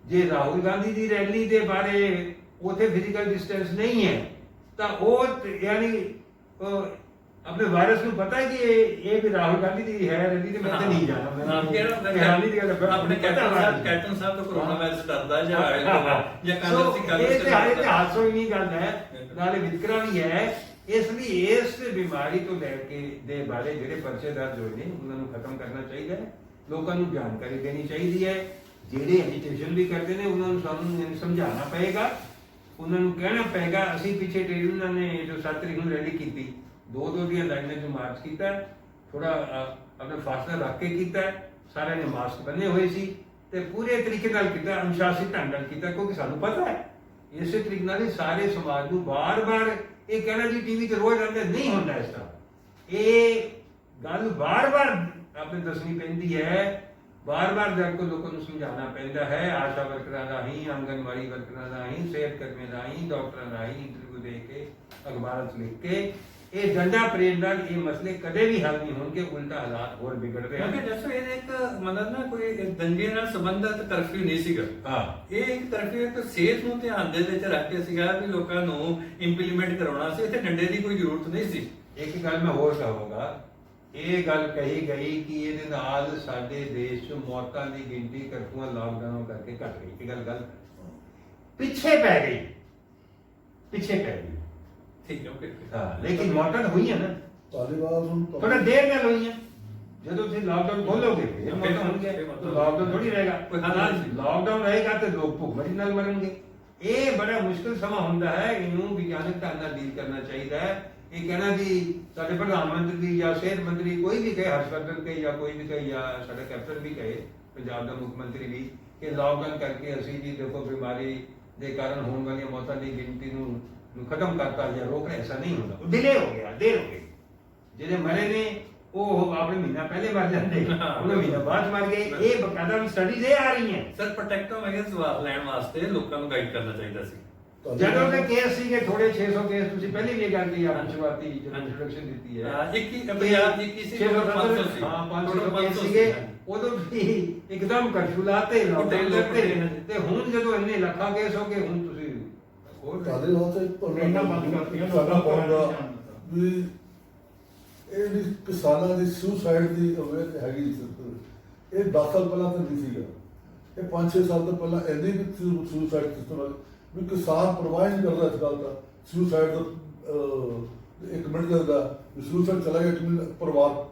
A: ਜੇ ਰਾਹੁਲ ਗਾਂਧੀ ਦੀ ਰੈਲੀ ਦੇ ਬਾਰੇ ਉਥੇ ਫਿਜ਼ੀਕਲ ਡਿਸਟੈਂਸ ਨਹੀਂ ਹੈ ਤਾਂ ਉਹ ਯਾਨੀ ਆਪਣੇ ਵਾਇਰਸ ਨੂੰ ਪਤਾ ਹੈ ਕਿ ਇਹ ਵੀ ਰਾਹੁਲ ਗਾਂਧੀ ਦੀ ਹੈ ਰੈਲੀ, ਤੇ ਮੈਂ ਤੇ ਨਹੀਂ ਜਾਣਾ। ਮੈਂ ਹੈਰਾਨੀ ਦੀ ਗੱਲ
B: ਆਪਣੇ ਕੈਪਟਨ ਸਾਹਿਬ ਤੋਂ ਕਰੋਨਾ ਵਾਇਰਸ ਡਰਦਾ ਜਾਂ ਕਾਂਗਰਸੀ
A: ਇਹ ਤੇ ਹਾਲੇ ਤੇ ਹਾਸੋ ਹੀ ਨਹੀਂ ਗੱਲ ਹੈ, ਨਾਲੇ ਵਿਤਕਰਾ ਵੀ ਹੈ। ਇਸ ਲਈ ਇਸ ਬਿਮਾਰੀ ਤੋਂ ਲੈ ਕੇ ਦੇ ਬਾਰੇ ਜਿਹੜੇ ਪਰਚੇ ਦਰਜ ਹੋਏ ਨੇ ਉਹਨਾਂ ਨੂੰ ਖਤਮ ਕਰਨਾ ਚਾਹੀਦਾ ਹੈ। ਲੋਕਾਂ ਨੂੰ ਜਾਣਕਾਰੀ ਦੇਣੀ ਚਾਹੀਦੀ ਹੈ। ਜਿਹੜੇ ਐਜੀਟੇਸ਼ਨ ਵੀ ਕਰਦੇ ਨੇ ਉਹਨਾਂ ਨੂੰ ਸਾਨੂੰ ਸਮਝਾਉਣਾ ਪਏਗਾ, ਉਹਨਾਂ ਨੂੰ ਕਹਿਣਾ ਪਏਗਾ। ਅਸੀਂ ਪਿੱਛੇ ਟ੍ਰੇਨਾਂ ਨੇ ਜੋ 7 ਤਰੀਕ ਨੂੰ ਰੈਲੀ ਕੀਤੀ, 2-2 ਦੀਆਂ ਲਾਈਨਾਂ 'ਚ ਮਾਰਚ ਕੀਤਾ, ਥੋੜਾ ਆਪਣਾ ਫਾਸਲਾ ਰੱਖ ਕੇ ਕੀਤਾ, ਸਾਰਿਆਂ ਨੇ ਮਾਸਕ ਬੰਨੇ ਹੋਏ ਸੀ ਤੇ ਪੂਰੇ ਤਰੀਕੇ ਨਾਲ ਕੀਤਾ, ਅਨੁਸ਼ਾਸਿਤ ਢੰਗ ਨਾਲ ਕੀਤਾ, ਕਿਉਂਕਿ ਸਾਨੂੰ ਪਤਾ ਹੈ ਇਸੇ ਤਰੀਕੇ ਨਾਲ ਹੀ ਸਾਰੇ ਸਮਾਜ ਨੂੰ ਬਾਰ-ਬਾਰ ਇਹ ਕਹਿਣਾ ਜੀ ਟੀਵੀ ਤੇ ਰੋਜ਼ ਆਉਂਦੇ ਨਹੀਂ ਹੁੰਦਾ ਇਸ ਤਰ੍ਹਾਂ। ਇਹ ਗੱਲ ਬਾਰ-ਬਾਰ ਆਪਣੇ ਦੱਸਣੀ ਪੈਂਦੀ ਹੈ ਬਾਰ-ਬਾਰ ਜਦ ਕੋ ਲੋਕਾਂ ਨੂੰ ਸਮਝਾਉਣਾ ਪੈਂਦਾ ਹੈ, ਆਸ਼ਾ ਵਰਕਰਾਂ ਰਾਹੀਂ, ਆਂਗਨਵਾੜੀ ਵਰਕਰਾਂ ਰਾਹੀਂ, ਸਿਹਤ ਕਰਮੀਆਂ ਰਾਹੀਂ, ਡਾਕਟਰਾਂ ਰਾਹੀਂ ਇੰਟਰਵਿਊ ਦੇ ਕੇ, ਅਖਬਾਰਾਂ 'ਚ ਲਿਖ ਕੇ, ਇਹ ਡੰਡਾ ਪਰੇਡ ਨਾਲ ਇਹ ਮਸਲੇ ਕਦੇ ਵੀ ਹੱਲ ਨਹੀਂ ਹੋਣਗੇ, ਉਲਟਾ ਹਾਲਾਤ ਹੋਰ ਵਿਗੜਦੇ ਹਨ।
B: ਕਿਉਂਕਿ ਦੱਸੋ ਇਹ ਇੱਕ ਮਤਲਬ ਨਾ ਕੋਈ ਦੰਗੇ ਨਾਲ ਸੰਬੰਧਿਤ ਕਰਫਿਊ ਨਹੀਂ ਸੀਗਾ।
A: ਹਾਂ,
B: ਇਹ ਇੱਕ ਕਰਫਿਊ ਇੱਕ ਸਿਹਤ ਨੂੰ ਧਿਆਨ ਦੇ ਵਿੱਚ ਰੱਖ ਕੇ ਸੀਗਾ ਵੀ ਲੋਕਾਂ ਨੂੰ ਇੰਪਲੀਮੈਂਟ ਕਰਾਉਣਾ ਸੀ, ਇੱਥੇ ਡੰਡੇ ਦੀ ਕੋਈ ਜ਼ਰੂਰਤ ਨਹੀਂ ਸੀ।
A: ਇੱਕ ਗੱਲ ਮੈਂ ਹੋਰ ਕਹਾਂਗਾ, ਇਹ ਗੱਲ ਕਹੀ ਗਈ ਕਿ ਇਹਦੇ ਨਾਲ ਸਾਡੇ ਦੇਸ਼ 'ਚ ਮੌਤਾਂ ਦੀ ਗਿਣਤੀ ਕਰਫਿਊਆਂ ਲਾਕਡਾਊਨ ਕਰਕੇ ਘਟ ਗਈ। ਇਹ ਗੱਲ ਗਲਤ ਹੈ, ਪਿੱਛੇ ਪੈ ਗਈ, ਪਿੱਛੇ ਪੈ ਗਈ।
B: ਠੀਕ ਹੈ, ਓਕੇ।
A: ਹਾਂ, ਲੇਕਿਨ ਮੌਤਾਂ ਹੋਈਆਂ ਨਾ,
D: ਤਾਲੀਬਾਨ ਨੂੰ
A: ਥੋੜਾ ਦੇਰ ਨਾਲ ਹੋਈਆਂ। ਜਦੋਂ ਤੁਸੀਂ ਲਾਕਡਾਊਨ ਖੋਲੋਗੇ ਫਿਰ ਮੌਤਾਂ ਹੋਣਗੀਆਂ, ਲਾਕਡਾਊਨ ਥੋੜੀ ਰਹੇਗਾ।
B: ਕੋਈ ਹੱਲ ਨਹੀਂ।
A: ਲਾਕਡਾਊਨ ਰਹੇਗਾ ਤੇ ਲੋਕ ਭੁੱਖਮਰੀ ਨਾਲ ਮਰਨਗੇ। ਇਹ ਬੜਾ ਮੁਸ਼ਕਿਲ ਸਮਾਂ ਹੁੰਦਾ ਹੈ, ਇਹਨੂੰ ਵਿਗਿਆਨਕ ਢੰਗ ਨਾਲ ਡੀਲ ਕਰਨਾ ਚਾਹੀਦਾ ਹੈ। ਇਹ ਕਹਿਣਾ ਕਿ ਸਾਡੇ ਪ੍ਰਧਾਨ ਮੰਤਰੀ ਜਾਂ ਸਿਹਤ ਮੰਤਰੀ ਕੋਈ ਵੀ ਕਹੇ, ਹਰਸ਼ਵਰਧਨ ਕਹੇ ਜਾਂ ਕੋਈ ਵੀ ਕਹੇ, ਜਾਂ ਸਾਡਾ ਕੈਪਟਨ ਵੀ ਕਹੇ, ਪੰਜਾਬ ਦਾ ਮੁੱਖ ਮੰਤਰੀ ਵੀ, ਕਿ ਲਾਕਡਾਊਨ ਕਰਕੇ ਅਸੀਂ ਜੀ ਦੇਖੋ ਬਿਮਾਰੀ ਦੇ ਕਾਰਨ ਹੋਣ ਵਾਲੀਆਂ ਮੌਤਾਂ ਦੀ ਗਿਣਤੀ ਨੂੰ ਖਤਮ ਕਰਤਾ ਜਾਂ ਰੋਕ ਰਿਹਾ, ਐਸਾ ਨਹੀਂ ਹੁੰਦਾ। ਡਿਲੇ ਹੋ ਗਿਆ, ਦੇਰ ਹੋ ਗਈ। ਜਿਹੜੇ ਮਰੇ ਨੇ ਉਹ ਆਪਣੇ ਮਹੀਨਾ ਪਹਿਲੇ ਮਰ ਜਾਂਦੇ, ਉਹਨੇ ਮਹੀਨਾ ਬਾਅਦ ਮਰ ਗਏ। ਇਹ ਬਕਾਇਦਾ ਵੀ ਸਟੱਡੀਜ਼ ਇਹ ਆ ਰਹੀਆਂ।
B: ਸਰ ਪ੍ਰੋਟੈਕਟਿਵ ਮੈਜਰਸ ਸਵਾਲ ਲੈਣ ਵਾਸਤੇ ਲੋਕਾਂ ਨੂੰ ਗਾਈਡ ਕਰਨਾ ਚਾਹੀਦਾ ਸੀ।
A: ਜਦੋਂ ਦੇ ਕੇਸ ਸੀਗੇ ਥੋੜੇ 600 ਕੇਸ, ਤੁਸੀਂ ਪਹਿਲੇ ਵੀ ਇਹ ਗੱਲ ਕੀ ਆਪਣੀ ਸ਼ੁਰੂਆਤੀ ਜਦੋਂ ਇੰਟਰੋਡਕਸ਼ਨ ਦਿੱਤੀ ਹੈ,
B: ਇੱਕ ਹੀ ਪੰਜਾਬ ਦੀ ਕਿਸੇ 500 ਸੀ।
A: ਹਾਂ 500 ਕੇਸ ਸੀਗੇ, ਉਦੋਂ ਵੀ ਇੱਕਦਮ ਕਰਫਿਊ ਲਾਤੇ, ਲਾਕਡਾਊਨ ਕਰਤੇ। ਤੇ ਹੁਣ ਜਦੋਂ ਇੰਨੇ ਲੱਖਾਂ ਕੇਸ ਹੋ ਗਏ, ਹੁਣ ਤੁਸੀਂ ਹੋਰ
D: ਤਾਲੇ ਵਾਸਤੇ
C: ਟ੍ਰੇਨਾਂ ਬੰਦ ਕਰਤੀਆਂ,
D: ਸਾਡਾ
C: ਲੋਕਾਂ
D: ਪਾਉਂਦਾ
C: ਨੂੰ
D: ਵੀ ਇਹ ਵੀ ਕਿਸਾਨਾਂ ਦੀ ਸੁਸਾਈਡ ਦੀ ਅਵੇਅਰ ਹੈਗੀ ਸੀ। ਇਹ 10 ਸਾਲ ਪਹਿਲਾਂ ਤਾਂ ਨਹੀਂ ਸੀਗਾ, ਇਹ 5-6 ਸਾਲ ਤੋਂ ਪਹਿਲਾਂ ਇੰਨੀ ਵੀ ਸੁਸਾਈਡ ਸਿਸਟਮ ਵੀ ਕਿਸਾਨ ਪਰਵਾਹ ਨਹੀਂ ਕਰਦਾ ਇਸ ਗੱਲ ਦਾ। ਸੁਸਾਈਡ ਦਾ 1 ਮਿੰਟ ਦਾ ਸੁਸਾਈਡ ਚਲਾ ਗਿਆ, 1 ਮਿੰਟ ਪਰਿਵਾਰ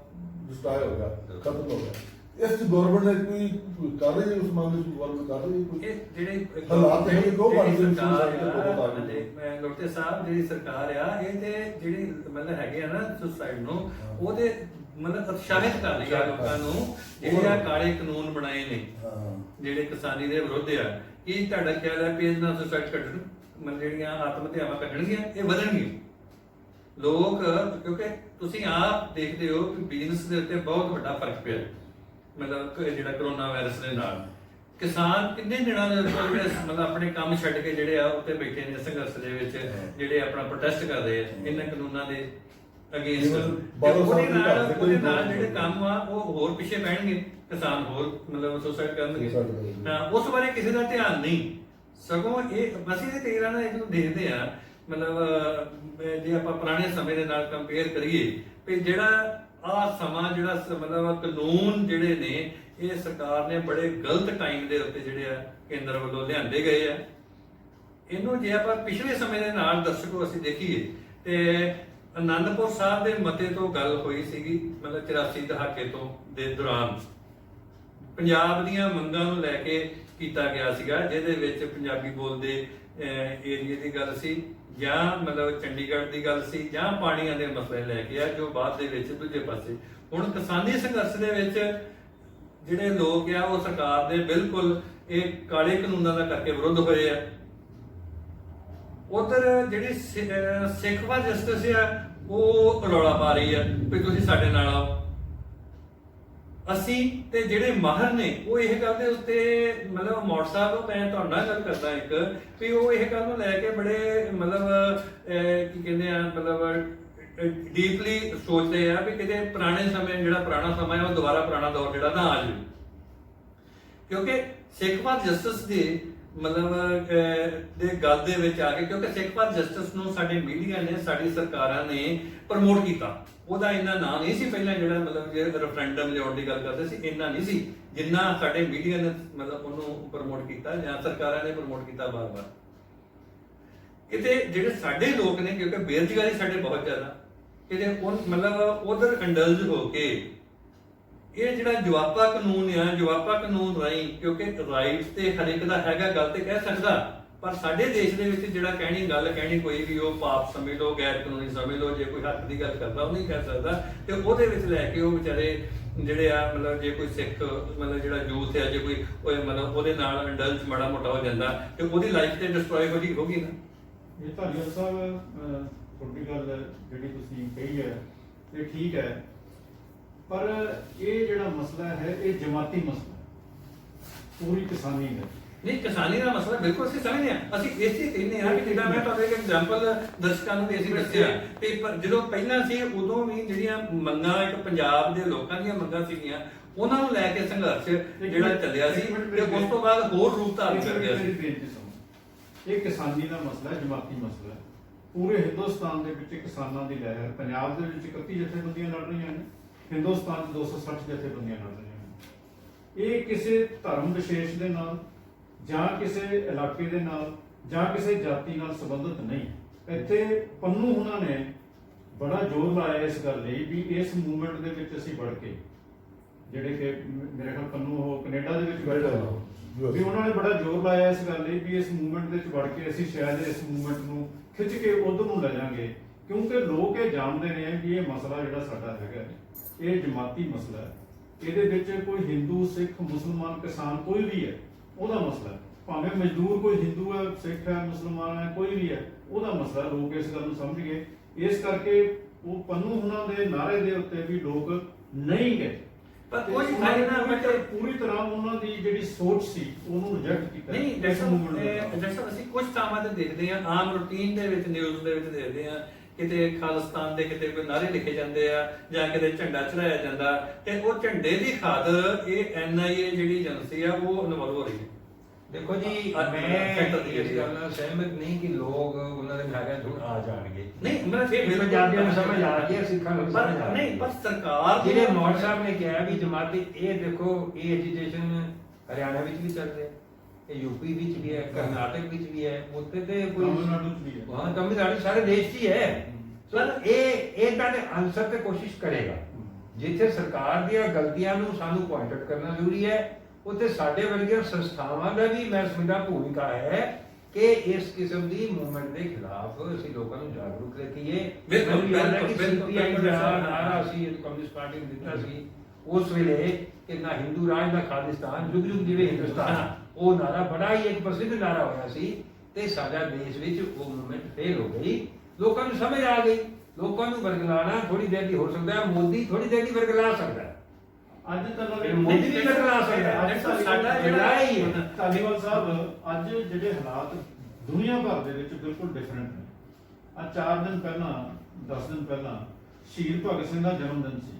D: ਡਿਸਟਰਾਏ ਹੋ ਗਿਆ, ਖਤਮ ਹੋ ਗਿਆ। ਇਸ ਗਵਰਨਮੈਂਟ ਨੇ ਕੋਈ ਕਰ ਰਹੀ ਹੈ ਉਸ ਮਾਮਲੇ 'ਚ? ਗਵਰਨਮੈਂਟ ਕਰ ਰਹੀ ਹੈ ਕੋਈ?
B: ਇਹ ਜਿਹੜੇ
D: ਹਾਲਾਤ ਇਹ ਕਿ ਉਹ ਬਣ ਗਏ
B: ਸਰਕਾਰ
D: suicide ਦੇ ਬਹੁਤ ਆ ਗਏ।
B: ਤੇ ਮੈਂ ਲੋਟੇ ਸਾਹਿਬ ਜਿਹੜੀ ਸਰਕਾਰ ਆ, ਇਹ ਤੇ ਜਿਹੜੀ ਮਤਲਬ ਹੈਗੇ ਆ ਨਾ ਸੁਸਾਈਡ ਨੂੰ, ਉਹਦੇ ਮਤਲਬ ਉਤਸ਼ਾਹਿਤ ਕਰ ਰਹੀ ਆ ਲੋਕਾਂ ਨੂੰ। ਜਿਹੜੇ ਆ ਕਾਲੇ ਕਾਨੂੰਨ ਬਣਾਏ ਨੇ
D: ਹਾਂ,
B: ਜਿਹੜੇ ਕਿਸਾਨੀ ਦੇ ਵਿਰੁੱਧ ਆ, ਕੀ ਤੁਹਾਡਾ ਖਿਆਲ ਹੈ ਵੀ ਇਹਦੇ ਨਾਲ ਸੁਸਾਈਡ ਘਟਣ, ਮਤਲਬ ਜਿਹੜੀਆਂ ਆਤਮ ਹੱਤਿਆਵਾਂ ਘਟਣਗੀਆਂ, ਇਹ ਵਧਣਗੀਆਂ? ਲੋਕ, ਕਿਉਂਕਿ ਤੁਸੀਂ ਆਪ ਦੇਖਦੇ ਹੋ ਕਿ ਬਿਜ਼ਨਸ ਦੇ ਉੱਤੇ ਬਹੁਤ ਵੱਡਾ ਫਰਕ ਪਿਆ, ਮਤਲਬ ਜਿਹੜਾ ਕਰੋਨਾ ਵਾਇਰਸ ਦੇ ਨਾਲ। ਕਿਸਾਨ ਕਿੰਨੇ ਦਿਨਾਂ ਦੇ ਮਤਲਬ ਆਪਣੇ ਕੰਮ ਛੱਡ ਕੇ ਜਿਹੜੇ ਆ ਉੱਤੇ ਬੈਠੇ ਨੇ ਸੰਘਰਸ਼ ਦੇ ਵਿੱਚ, ਜਿਹੜੇ ਆਪਣਾ ਪ੍ਰੋਟੈਸਟ ਕਰ ਰਹੇ ਆ ਇਹਨਾਂ ਕਾਨੂੰਨਾਂ ਦੇ ਅਗੇਂਸਟ। ਉਹਦੇ ਨਾਲ ਜਿਹੜੇ ਕੰਮ ਆ ਉਹ ਹੋਰ ਪਿੱਛੇ ਪੈਣਗੇ, ਕਿਸਾਨ ਹੋਰ ਮਤਲਬ ਸੁਸਾਈਡ ਕਰਨਗੇ। ਤਾਂ ਉਸ ਬਾਰੇ ਕਿਸੇ ਦਾ ਧਿਆਨ ਨਹੀਂ, ਸਗੋਂ ਇਹ ਅਸੀਂ ਤੇ ਤੇਰਾ ਨਾ ਇਹਨੂੰ ਦੇਖਦੇ ਆ, ਮਤਲਬ ਜੇ ਆਪਾਂ ਪੁਰਾਣੇ ਸਮੇਂ ਦੇ ਨਾਲ ਕੰਪੇਅਰ ਕਰੀਏ ਵੀ ਜਿਹੜਾ ਆਹ ਸਮਾਂ ਜਿਹੜਾ ਮਤਲਬ ਕਾਨੂੰਨ ਜਿਹੜੇ ਨੇ ਇਹ ਸਰਕਾਰ ਨੇ ਬੜੇ ਗਲਤ ਟਾਈਮ ਦੇ ਉੱਤੇ ਜਿਹੜੇ ਆ ਕੇਂਦਰ ਵੱਲੋਂ ਲਿਆਂਦੇ ਗਏ ਆ। ਇਹਨੂੰ ਜੇ ਆਪਾਂ ਪਿਛਲੇ ਸਮੇਂ ਦੇ ਨਾਲ ਦਰਸ਼ਕੋ ਅਸੀਂ ਦੇਖੀਏ ਤੇ ਅਨੰਦਪੁਰ ਸਾਹਿਬ ਦੇ ਮਤੇ ਤੋਂ ਗੱਲ ਹੋਈ ਸੀਗੀ, ਮਤਲਬ 84 ਦਹਾਕੇ ਤੋਂ ਦੇ ਦੌਰਾਨ ਪੰਜਾਬ ਦੀਆਂ ਮੰਗਾਂ ਨੂੰ ਲੈ ਕੇ ਕੀਤਾ ਗਿਆ ਸੀਗਾ, ਜਿਹਦੇ ਵਿੱਚ ਪੰਜਾਬੀ ਬੋਲਦੇ ਏਰੀਏ ਦੀ ਗੱਲ ਸੀ, ਜਾਂ ਮਤਲਬ ਚੰਡੀਗੜ੍ਹ ਦੀ ਗੱਲ ਸੀ, ਜਾਂ ਪਾਣੀਆਂ ਦੇ ਮਸਲੇ ਲੈ ਕੇ ਆ, ਜੋ ਬਾਅਦ ਦੇ ਵਿੱਚ ਦੂਜੇ ਪਾਸੇ ਹੁਣ ਕਿਸਾਨੀ ਸੰਘਰਸ਼ ਦੇ ਵਿੱਚ ਜਿਹੜੇ ਲੋਕ ਆ ਉਹ ਸਰਕਾਰ ਦੇ ਬਿਲਕੁਲ ਇਹ ਕਾਲੇ ਕਾਨੂੰਨਾਂ ਦਾ ਕਰਕੇ ਵਿਰੁੱਧ ਹੋਏ ਆ। ਉਧਰ ਜਿਹੜੀ ਸਿੱਖਵਾ ਜਸਟਿਸ ਆ ਉਹ ਰੌਲਾ ਪਾ ਰਹੀ ਆ ਵੀ ਤੁਸੀਂ ਸਾਡੇ ਨਾਲ ਆਓ। ਅਸੀਂ ਤੇ ਜਿਹੜੇ ਮਾਹਰ ਨੇ ਉਹ ਇਹ ਗੱਲ ਦੇ ਉੱਤੇ ਮਤਲਬ ਮੌੜ ਸਾਹਿਬ, ਮੈਂ ਤੁਹਾਡੇ ਨਾਲ ਗੱਲ ਕਰਦਾ ਇੱਕ ਵੀ ਉਹ ਇਹ ਗੱਲ ਨੂੰ ਲੈ ਕੇ ਬੜੇ ਮਤਲਬ ਕੀ ਕਹਿੰਦੇ ਆ, ਮਤਲਬ ਡੀਪਲੀ ਸੋਚਦੇ ਆ ਵੀ ਕਿਤੇ ਪੁਰਾਣੇ ਸਮੇਂ ਜਿਹੜਾ ਪੁਰਾਣਾ ਸਮਾਂ ਹੈ ਉਹ ਦੁਬਾਰਾ ਪੁਰਾਣਾ ਦੌਰ ਜਿਹੜਾ ਨਾ ਆ ਜਾਵੇ। ਕਿਉਂਕਿ ਸਿੱਖਵਾਦ ਜਸਟਿਸ ਦੇ ਮਤਲਬ ਦੇ ਗੱਲ ਦੇ ਵਿੱਚ ਆ ਕੇ, ਕਿਉਂਕਿ ਸਿੱਖਵਾਦ ਜਸਟਿਸ ਨੂੰ ਸਾਡੇ ਮੀਡੀਆ ਨੇ, ਸਾਡੀ ਸਰਕਾਰਾਂ ਨੇ ਪ੍ਰਮੋਟ ਕੀਤਾ। ਉਹਦਾ ਇੰਨਾ ਨਾਂ ਨਹੀਂ ਸੀ ਪਹਿਲਾਂ, ਜਿਹੜਾ ਮਤਲਬ ਜੇ ਰੈਫਰੈਂਡਮ ਲਿਆਉਣ ਦੀ ਗੱਲ ਕਰਦੇ ਸੀ, ਇੰਨਾ ਨਹੀਂ ਸੀ ਜਿੰਨਾ ਸਾਡੇ ਮੀਡੀਆ ਨੇ ਮਤਲਬ ਉਹਨੂੰ ਪ੍ਰਮੋਟ ਕੀਤਾ ਜਾਂ ਸਰਕਾਰਾਂ ਨੇ ਪ੍ਰਮੋਟ ਕੀਤਾ ਵਾਰ-ਵਾਰ। ਕਿਤੇ ਜਿਹੜੇ ਸਾਡੇ ਲੋਕ ਨੇ, ਕਿਉਂਕਿ ਬੇਰੁਜ਼ਗਾਰੀ ਸਾਡੇ ਬਹੁਤ ਜ਼ਿਆਦਾ, ਕਿਤੇ ਉਹ ਮਤਲਬ ਉਧਰ ਇੰਡਲਜ ਹੋ ਕੇ ਇਹ ਜਿਹੜਾ ਜਵਾਬਾ ਕਾਨੂੰਨ ਆ, ਜਵਾਬਾ ਕਾਨੂੰਨ ਰਾਹੀਂ, ਕਿਉਂਕਿ ਰਾਈਟਸ ਤੇ ਹਰ ਇੱਕ ਦਾ ਹੈਗਾ, ਗੱਲ ਤੇ ਕਹਿ ਸਕਦਾ, ਪਰ ਸਾਡੇ ਦੇਸ਼ ਦੇ ਵਿੱਚ ਜਿਹੜਾ ਗੱਲ ਕਹਿਣੀ ਕੋਈ ਵੀ ਉਹ ਪਾਪ ਸਮਝ ਲਓ, ਗੈਰ ਕਾਨੂੰਨੀ ਸਮਝ ਲਓ, ਜੇ ਕੋਈ ਹੱਕ ਦੀ ਗੱਲ ਕਰਦਾ ਉਹ ਨਹੀਂ ਕਹਿ ਸਕਦਾ। ਤੇ ਉਹਦੇ ਵਿੱਚ ਲੈ ਕੇ ਉਹ ਵਿਚਾਰੇ ਜਿਹੜੇ ਆ ਮਤਲਬ ਜੇ ਕੋਈ ਸਿੱਖ ਮਤਲਬ ਜਿਹੜਾ ਯੂਥ ਆ, ਜੇ ਕੋਈ ਮਤਲਬ ਉਹਦੇ ਨਾਲ ਇੰਡਲਜ ਮਾੜਾ ਮੋਟਾ ਹੋ ਜਾਂਦਾ ਤੇ ਉਹਦੀ ਲਾਈਫ ਤੇ ਡਿਸਟਰੋਏ ਹੋਗੀ ਨਾ।
C: ਇਹ ਧਾਲੀਵਾਲ ਸਾਹਿਬ ਤੁਹਾਡੀ ਗੱਲ ਜਿਹੜੀ ਤੁਸੀਂ ਕਹੀ ਹੈ ਇਹ ਠੀਕ ਹੈ, ਪਰ ਇਹ ਜਿਹੜਾ ਮਸਲਾ ਹੈ ਇਹ ਜਮਾਤੀ ਮਸਲਾ ਹੈ। ਪੂਰੀ ਕਿਸਾਨੀ ਹੈ।
B: ਨਹੀਂ, ਕਿਸਾਨੀ ਦਾ ਮਸਲਾ ਬਿਲਕੁਲ ਅਸੀਂ ਸਮਝਦੇ ਹਾਂ। ਅਸੀਂ ਇਸੇ ਕਹਿੰਦੇ ਹਾਂ ਕਿ ਜਿੱਦਾਂ ਮੈਂ ਤੁਹਾਨੂੰ ਇੱਕ ਐਗਜ਼ਾਮਪਲ ਦਰਸ਼ਕਾਂ ਨੂੰ ਵੀ ਅਸੀਂ ਦੱਸਿਆ ਕਿ ਜਦੋਂ ਪਹਿਲਾਂ ਸੀ ਉਦੋਂ ਵੀ ਜਿਹੜੀਆਂ ਮੰਗਾਂ ਇੱਕ ਪੰਜਾਬ ਦੇ ਲੋਕਾਂ ਦੀਆਂ ਮੰਗਾਂ ਸੀਗੀਆਂ, ਉਹਨਾਂ ਨੂੰ ਲੈ ਕੇ ਸੰਘਰਸ਼ ਜਿਹੜਾ ਚੱਲਿਆ ਸੀ ਤੇ ਉਸ ਤੋਂ ਬਾਅਦ ਹੋਰ ਰੂਪ ਧਾਰਨ ਕਰ ਗਿਆ ਸੀ।
C: ਇਹ ਕਿਸਾਨੀ ਦਾ ਮਸਲਾ ਹੈ, ਜਮਾਤੀ ਮਸਲਾ ਹੈ। ਪੂਰੇ ਹਿੰਦੁਸਤਾਨ ਦੇ ਵਿੱਚ ਕਿਸਾਨਾਂ ਦੀ ਲਹਿਰ, ਪੰਜਾਬ ਦੇ ਵਿੱਚ 31 ਜਥੇਬੰਦੀਆਂ ਲੜ ਰਹੀਆਂ ਨੇ, ਹਿੰਦੁਸਤਾਨ 'ਚ 260 ਜਥੇਬੰਦੀਆਂ ਲੜ ਰਹੀਆਂ ਨੇ। ਇਹ ਕਿਸੇ ਧਰਮ ਵਿਸ਼ੇਸ਼ ਦੇ ਨਾਲ ਜਾਂ ਕਿਸੇ ਇਲਾਕੇ ਦੇ ਨਾਲ ਜਾਂ ਕਿਸੇ ਜਾਤੀ ਨਾਲ ਸੰਬੰਧਿਤ ਨਹੀਂ। ਇੱਥੇ ਪੰਨੂ ਹੁਣਾਂ ਨੇ ਬੜਾ ਜ਼ੋਰ ਲਾਇਆ ਇਸ ਗੱਲ ਲਈ ਵੀ ਇਸ ਮੂਵਮੈਂਟ ਦੇ ਵਿੱਚ ਅਸੀਂ ਵੜ ਕੇ, ਜਿਹੜੇ ਕਿ ਮੇਰੇ ਖਿਆਲ ਪੰਨੂ ਉਹ ਕੈਨੇਡਾ ਦੇ ਵਿੱਚ ਬੈਠਾ ਵੀ ਉਹਨਾਂ ਨੇ ਬੜਾ ਜ਼ੋਰ ਲਾਇਆ ਇਸ ਗੱਲ ਲਈ ਵੀ ਇਸ ਮੂਵਮੈਂਟ ਦੇ ਵਿੱਚ ਵੜ ਕੇ ਅਸੀਂ ਸ਼ਾਇਦ ਇਸ ਮੂਵਮੈਂਟ ਨੂੰ ਖਿੱਚ ਕੇ ਉਧਰ ਨੂੰ ਲੈ ਜਾਾਂਗੇ, ਕਿਉਂਕਿ ਲੋਕ ਇਹ ਜਾਣਦੇ ਨੇ ਵੀ ਇਹ ਮਸਲਾ ਜਿਹੜਾ ਸਾਡਾ ਹੈਗਾ ਇਹ ਜਮਾਤੀ ਮਸਲਾ ਹੈ। ਇਹਦੇ ਵਿੱਚ ਕੋਈ ਹਿੰਦੂ, ਸਿੱਖ, ਮੁਸਲਮਾਨ, ਕਿਸਾਨ ਕੋਈ ਵੀ ਹੈ ਉਹਦਾ ਮਸਲਾ ਹੈ। ਭਾਵੇਂ ਮਜ਼ਦੂਰ ਕੋਈ ਹਿੰਦੂ ਹੈ, ਸਿੱਖ ਹੈ, ਮੁਸਲਮਾਨ ਹੈ, ਕੋਈ ਵੀ ਹੈ, ਉਹਦਾ ਮਸਲਾ। ਲੋਕ ਇਸ ਗੱਲ ਨੂੰ ਸਮਝ ਗਏ। ਇਸ ਕਰਕੇ ਉਹ ਪੰਨੂ ਹੁਣਾਂ ਦੇ ਨਾਅਰੇ ਦੇ ਉੱਤੇ ਵੀ ਲੋਕ ਨਹੀਂ ਗਏ,
B: ਪਰ ਕੋਈ ਫਾਇਦਾ ਨਾ ਬੇਟੇ
C: ਪੂਰੀ ਤਰ੍ਹਾਂ ਉਹਨਾਂ ਦੀ ਜਿਹੜੀ ਸੋਚ ਸੀ ਉਹਨੂੰ ਰਿਜੈਕਟ ਕੀਤਾ।
B: ਨਹੀਂ ਜੈਸਾ ਅਸੀਂ ਕੁਝ ਥਾਵਾਂ ਤੇ ਦੇਖਦੇ ਹਾਂ, ਆਮ ਰੂਟੀਨ ਦੇ ਵਿੱਚ, ਨਿਊਜ਼ ਦੇ ਵਿੱਚ ਦੇਖਦੇ ਹਾਂ, ਕਿਤੇ ਖਾਲਿਸਤਾਨ ਦੇ ਕਿਤੇ ਕੋਈ ਨਾਅਰੇ ਲਿਖੇ ਜਾਂਦੇ ਆ ਜਾਂ ਕਿਤੇ ਝੰਡਾ ਚੜਾਇਆ ਜਾਂਦਾ, ਤੇ ਉਹ ਝੰਡੇ ਦੀ ਖਾਤਰ ਇਹ NIA ਜਿਹੜੀ ਏਜੰਸੀ ਆ ਉਹ ਇਨਵੋਲਵ ਹੋ ਰਹੀ ਹੈ।
A: ਦੇਖੋ ਜੀ, ਮੈਂ ਇਸ ਗੱਲ ਨਾਲ ਸਹਿਮਤ ਨਹੀਂ ਕਿ ਲੋਕ ਉਹਨਾਂ ਦੇ ਨਾਰਿਆਂ ਤੋਂ ਆ ਜਾਣਗੇ।
B: ਨਹੀਂ, ਮੈਂ
A: ਇਹ ਪੰਜਾਬੀਆਂ ਨੂੰ ਸਮਝ ਆ ਗਈ ਹੈ, ਸਿੱਖਾਂ ਨੂੰ ਸਮਝ ਆ
B: ਨਹੀਂ, ਪਰ ਸਰਕਾਰ
A: ਜਿਹੜੇ ਮੌੜ ਸਾਹਿਬ ਨੇ ਕਿਹਾ ਵੀ ਜਮਾਤੀ, ਇਹ ਦੇਖੋ ਇਹ ਐਜੀਟੇਸ਼ਨ ਹਰਿਆਣਾ ਵਿੱਚ ਵੀ ਚੱਲ ਰਿਹਾ, ਇਹ ਯੂਪੀ ਵਿੱਚ ਵੀ ਹੈ, ਕਰਨਾਟਕ ਵਿੱਚ ਵੀ ਹੈ, ਉੱਥੇ ਤੇ ਕੋਈ
C: ਤਮਿਲਨਾਡੂ 'ਚ ਵੀ ਹੈ।
A: ਹਾਂ, ਤਮਿਲਨਾਡੂ ਸਾਰੇ ਦੇਸ਼ 'ਚ ਹੀ ਹੈ। ਪਰ ਇਹ ਤਾਂ ਆਨਸਰ ਤੇ ਕੋਸ਼ਿਸ਼ ਕਰੇਗਾ। ਜਿੱਥੇ ਸਰਕਾਰ ਦੀਆਂ ਗਲਤੀਆਂ ਨੂੰ ਸਾਨੂੰ ਪੁਆਇੰਟ ਆਊਟ ਕਰਨਾ ਜ਼ਰੂਰੀ ਹੈ, ਉੱਥੇ ਸਾਡੇ ਵਰਗੀਆਂ ਸੰਸਥਾਵਾਂ ਦਾ ਵੀ ਮੈਂ ਸਮਝਦਾ ਭੂਮਿਕਾ ਹੈ ਕਿ ਇਸ ਕਿਸਮ ਦੀ ਮੂਵਮੈਂਟ ਦੇ ਖਿਲਾਫ ਅਸੀਂ ਲੋਕਾਂ ਨੂੰ ਜਾਗਰੂਕ ਰੱਖੀਏ। ਮੈਨੂੰ ਯਾਦ ਹੈ ਕਿ CPI ਦਾ ਨਾਰਾ ਸੀ, ਕਮਿਊਨਿਸਟ ਪਾਰਟੀ ਨੇ ਦਿੱਤਾ ਸੀ ਉਸ ਵੇਲੇ ਕਿ ਨਾ ਹਿੰਦੂ ਰਾਜ ਨਾ ਖਾਲਿਸਤਾਨ, ਜੁਗ ਜੁਗ ਜਿਵੇਂ ਹਿੰਦੁਸਤਾਨ। ਉਹ ਨਾਰਾ ਬੜਾ ਹੀ ਇੱਕ ਪ੍ਰਸਿੱਧ ਨਾਰਾ ਹੋਇਆ ਸੀ ਤੇ ਸਾਡਾ ਦੇਸ਼ ਵਿੱਚ ਉਹ ਮੂਵਮੈਂਟ ਫੇਲ ਹੋ ਗਈ। ਲੋਕਾਂ ਨੂੰ ਸਮਝ ਆ ਗਈ। ਲੋਕਾਂ ਨੂੰ ਵਰਗਲਾਣਾ ਥੋੜੀ ਦੇਰ ਦੀ ਹੋ ਸਕਦਾ ਹੈ, ਮੋਦੀ ਥੋੜੀ ਦੇਰ ਦੀ ਵਰਗਲਾ ਸਕਦਾ ਹੈ।
C: ਅੱਜ ਤਾਂ
A: ਮੋਦੀ ਵੀ ਵਰਗਲਾ ਸਕਦਾ ਹੈ।
B: ਸਾਡਾ ਜਿਹੜਾ
C: ਧਾਲੀਵਾਲ ਸਾਹਿਬ, ਅੱਜ ਜਿਹੜੇ ਹਾਲਾਤ ਦੁਨੀਆ ਭਰ ਦੇ ਵਿੱਚ ਬਿਲਕੁਲ ਡਿਫਰੈਂਟ ਨੇ। ਅੱਜ 4 ਦਿਨ ਪਹਿਲਾਂ, 10 ਦਿਨ ਪਹਿਲਾਂ ਸ਼ਹੀਦ ਭਗਤ ਸਿੰਘ ਦਾ ਜਨਮ ਦਿਨ ਸੀ।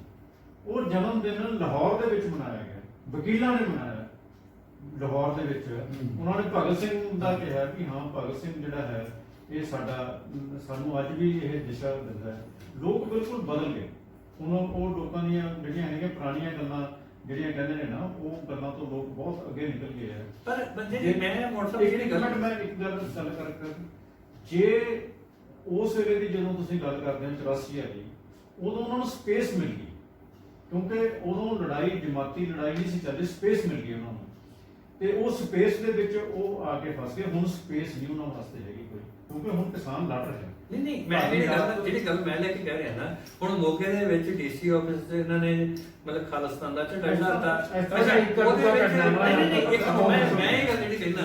C: ਉਹ ਜਨਮ ਦਿਨ ਲਾਹੌਰ ਦੇ ਵਿੱਚ ਮਨਾਇਆ ਗਿਆ, ਵਕੀਲਾਂ ਨੇ ਮਨਾਇਆ ਲਾਹੌਰ ਦੇ ਵਿੱਚ। ਉਹਨਾਂ ਨੇ ਭਗਤ ਸਿੰਘ ਦਾ ਕਿਹਾ ਕਿ ਹਾਂ, ਭਗਤ ਸਿੰਘ ਜਿਹੜਾ ਹੈ ਇਹ ਸਾਨੂੰ ਅੱਜ ਵੀ ਇਹ ਦਿਸ਼ਾ ਦਿੰਦਾ ਹੈ। ਲੋਕ ਬਿਲਕੁਲ ਬਦਲ ਗਏ। ਹੁਣ ਉਹ ਲੋਕਾਂ ਦੀਆਂ ਜਿਹੜੀਆਂ ਹੈਗੀਆਂ ਪੁਰਾਣੀਆਂ ਗੱਲਾਂ ਜਿਹੜੀਆਂ ਕਹਿੰਦੇ ਨੇ ਨਾ, ਉਹ ਗੱਲਾਂ ਤੋਂ ਲੋਕ ਬਹੁਤ ਅੱਗੇ ਨਿਕਲ ਗਏ ਆ।
B: ਪਰ ਬੰਦੇ ਮੈਂ ਮੋਟਰਸਾਈਕਲ ਜਿਹੜੀ ਗੱਲ
C: ਮੈਂ ਇੱਕ ਗੱਲ ਕਰ ਜੇ ਉਸ ਵੇਲੇ ਦੀ ਜਦੋਂ ਤੁਸੀਂ ਗੱਲ ਕਰਦੇ ਹੋ 84 ਵਾਲੀ, ਉਦੋਂ ਉਹਨਾਂ ਨੂੰ ਸਪੇਸ ਮਿਲ ਗਈ, ਕਿਉਂਕਿ ਉਦੋਂ ਲੜਾਈ, ਜਮਾਤੀ ਲੜਾਈ ਨਹੀਂ ਸੀ ਚੱਲਦੀ, ਸਪੇਸ ਮਿਲ ਗਈ ਉਹਨਾਂ ਨੂੰ, ਤੇ ਉਹ ਸਪੇਸ ਦੇ ਵਿੱਚ ਉਹ ਆ ਕੇ ਫਸ ਗਏ। ਹੁਣ ਸਪੇਸ ਨਹੀਂ ਉਹਨਾਂ ਵਾਸਤੇ ਹੈਗੀ ਕੋਈ, ਕਿਉਂਕਿ ਹੁਣ ਕਿਸਾਨ ਲੜ ਰਹੇ ਹਨ।
B: ਨਹੀਂ, ਮੈਂ ਜਿਹੜੀ ਗੱਲ ਮੈਂ ਲੈ ਕੇ ਕਹਿ ਰਿਹਾ ਨਾ, ਹੁਣ ਮੋਗੇ ਦੇ ਵਿੱਚ DC ਆਫਿਸ ਤੇ ਇਹਨਾਂ ਨੇ ਮਤਲਬ ਖਾਲਿਸਤਾਨ ਦਾ ਝੰਡਾ ਲਾਤਾ। ਅੱਛਾ, ਉਹਦੇ ਵਿੱਚ ਨਹੀਂ, ਇੱਕ ਮੈਂ ਇਹ ਗੱਲ ਜਿਹੜੀ ਕਹਿਣਾ,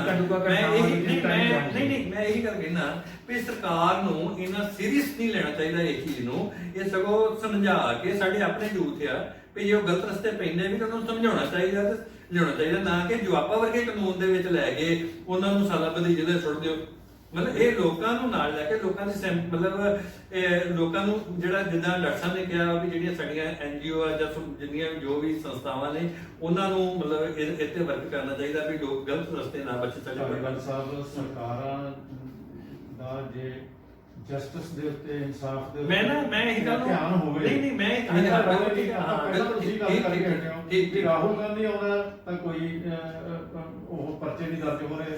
B: ਮੈਂ ਇਹੀ ਗੱਲ ਕਹਿਣਾ ਵੀ ਸਰਕਾਰ ਨੂੰ ਇਹਨਾਂ ਸੀਰੀਅਸ ਨਹੀਂ ਲੈਣਾ ਚਾਹੀਦਾ ਇਹ ਚੀਜ਼ ਨੂੰ। ਇਹ ਸਗੋਂ ਸਮਝਾ ਕੇ, ਸਾਡੇ ਆਪਣੇ ਯੂਥ ਆ ਵੀ ਜੇ ਉਹ ਗਲਤ ਰਸਤੇ ਪੈਂਦੇ ਵੀ ਤਾਂ ਉਹਨਾਂ ਨੂੰ ਸਮਝਾਉਣਾ ਚਾਹੀਦਾ ਤੇ ਲਿਆਉਣਾ ਚਾਹੀਦਾ, ਨਾ ਕਿ ਜਵਾਬਾ ਵਰਗੇ ਕਾਨੂੰਨ ਦੇ ਵਿੱਚ ਲੈ ਕੇ ਉਹਨਾਂ ਨੂੰ ਸਾਲਾ ਬਦੀ ਜਿਹਦੇ ਸੁੱਟ ਦਿਓ। ਮਤਲਬ ਇਹ ਲੋਕਾਂ ਨੂੰ ਨਾਲ ਲੈ ਕੇ, ਲੋਕਾਂ ਦੀ ਮਤਲਬ ਲੋਕਾਂ ਨੂੰ ਜਿਹੜਾ, ਜਿੱਦਾਂ ਡਾਕਟਰ ਸਾਹਿਬ ਨੇ ਕਿਹਾ ਵੀ ਜਿਹੜੀਆਂ ਸਾਡੀਆਂ NGO ਆ ਜਾਂ ਜਿੰਨੀਆਂ ਜੋ ਵੀ ਸੰਸਥਾਵਾਂ ਨੇ, ਉਹਨਾਂ ਨੂੰ ਮਤਲਬ ਇੱਥੇ ਵਰਕ ਕਰਨਾ ਚਾਹੀਦਾ ਵੀ ਲੋਕ ਗਲਤ ਰਸਤੇ ਨਾ ਬਚ ਸਕਣ।
C: ਗੱਲ ਸਾਹਿਬ, ਸਰਕਾਰਾਂ ਦਾ ਜੇ ਜਸਟਿਸ ਦੇ ਉੱਤੇ, ਇਨਸਾਫ ਦੇ ਉੱਤੇ
B: ਮੈਂ ਇਹੀ ਗੱਲ ਨੂੰ
C: ਧਿਆਨ ਹੋਵੇ।
B: ਨਹੀਂ, ਮੈਂ
C: ਤੁਸੀਂ ਗੱਲ ਕਰਕੇ ਹਟੇ ਹੋ ਕਿ ਰਾਹੁਲ ਗਾਂਧੀ ਆਉਂਦਾ ਤਾਂ ਕੋਈ ਉਹ ਪਰਚੇ ਨਹੀਂ ਦਰਜ ਹੋ ਰਹੇ।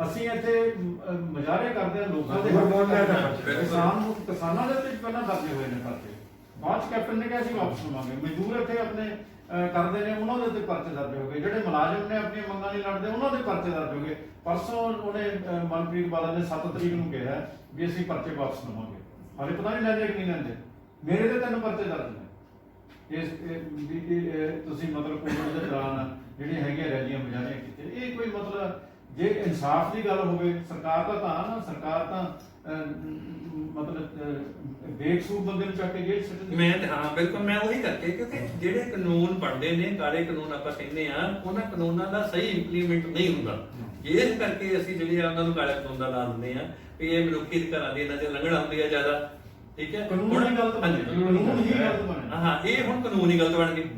C: ਅਸੀਂ ਇੱਥੇ ਮੁਜ਼ਾਹਰੇ ਕਰਦੇ ਹਾਂ ਲੋਕਾਂ ਦੇ ਕਿਸਾਨਾਂ ਦੇ ਉੱਤੇ ਪਹਿਲਾਂ ਦਰਜ ਹੋਏ ਨੇ ਪਰਚੇ, ਬਾਅਦ ਚ ਕੈਪਟਨ ਨੇ ਕਿਹਾ ਅਸੀਂ ਵਾਪਸ ਲਵਾਂਗੇ। ਮਜ਼ਦੂਰ ਇੱਥੇ ਆਪਣੇ ਕਰਦੇ ਨੇ, ਉਹਨਾਂ ਦੇ ਉੱਤੇ ਪਰਚੇ ਦਰਜ ਹੋ ਗਏ। ਜਿਹੜੇ ਮੁਲਾਜ਼ਮ ਨੇ ਆਪਣੀਆਂ ਮੰਗਾਂ ਲਈ ਲੜਦੇ, ਉਹਨਾਂ ਦੇ ਪਰਚੇ ਦਰਜ ਹੋ ਗਏ। ਪਰਸੋਂ ਉਹਨੇ ਮਨਪ੍ਰੀਤ ਬਾਦਲ ਨੇ 7 ਤਰੀਕ ਨੂੰ ਕਿਹਾ ਵੀ ਅਸੀਂ ਪਰਚੇ ਵਾਪਸ ਲਵਾਂਗੇ। ਹਾਲੇ ਪਤਾ ਨਹੀਂ ਲੈਂਦੇ ਕਿ ਨਹੀਂ ਲੈਂਦੇ। ਮੇਰੇ ਤੇ 3 ਪਰਚੇ ਦਰਜ ਨੇ। ਤੁਸੀਂ ਮਤਲਬ ਕੋਵਿਡ ਦੇ ਦੌਰਾਨ ਜਿਹੜੀਆਂ ਹੈਗੀਆਂ ਰੈਲੀਆਂ ਮੁਜ਼ਾਹਰੇ ਕੀਤੇ, ਇਹ ਕੋਈ ਮਤਲਬ ਜੇ ਇਨਸਾਫ ਦੀ ਗੱਲ ਹੋਵੇ, ਸਰਕਾਰ ਦਾ ਤਾਂ ਨਾ, ਸਰਕਾਰ ਤਾਂ ਮਤਲਬ ਬੇਕਸੂਰ ਬੰਦੇ ਨੂੰ ਚੱਕ ਕੇ ਜੇਲ੍ਹ ਸਿੱਟ ਦਿੰਦੀ।
B: ਮੈਂ ਤੇ ਹਾਂ ਬਿਲਕੁਲ, ਮੈਂ ਉਹੀ ਕਰਕੇ, ਕਿਉਂਕਿ ਜਿਹੜੇ ਕਾਨੂੰਨ ਬਣਦੇ ਨੇ, ਕਾਲੇ ਕਾਨੂੰਨ ਆਪਾਂ ਕਹਿੰਦੇ ਆ, ਉਹਨਾਂ ਕਾਨੂੰਨਾਂ ਦਾ ਸਹੀ ਇੰਪਲੀਮੈਂਟ ਨਹੀਂ ਹੁੰਦਾ। ਇਸ ਕਰਕੇ ਅਸੀਂ ਜਿਹੜੇ ਆ ਉਹਨਾਂ ਨੂੰ ਕਾਲੇ ਕਾਨੂੰਨ ਦਾ ਨਾਂ ਦਿੰਦੇ ਆ ਵੀ ਇਹ ਮਨੁੱਖੀ ਅਧਿਕਾਰਾਂ ਦੀ ਇਹਨਾਂ 'ਚ ਲੰਘਣਾ ਹੁੰਦੀ ਆ ਜ਼ਿਆਦਾ। ਠੀਕ ਹੈ,
C: ਕਾਨੂੰਨ ਹੀ ਗਲਤ ਬਣੇ, ਕਾਨੂੰਨ ਹੀ ਗਲਤ ਬਣੇ।
B: ਹਾਂ, ਇਹ ਹੁਣ ਕਾਨੂੰਨ ਹੀ ਗਲਤ ਬਣ ਗਏ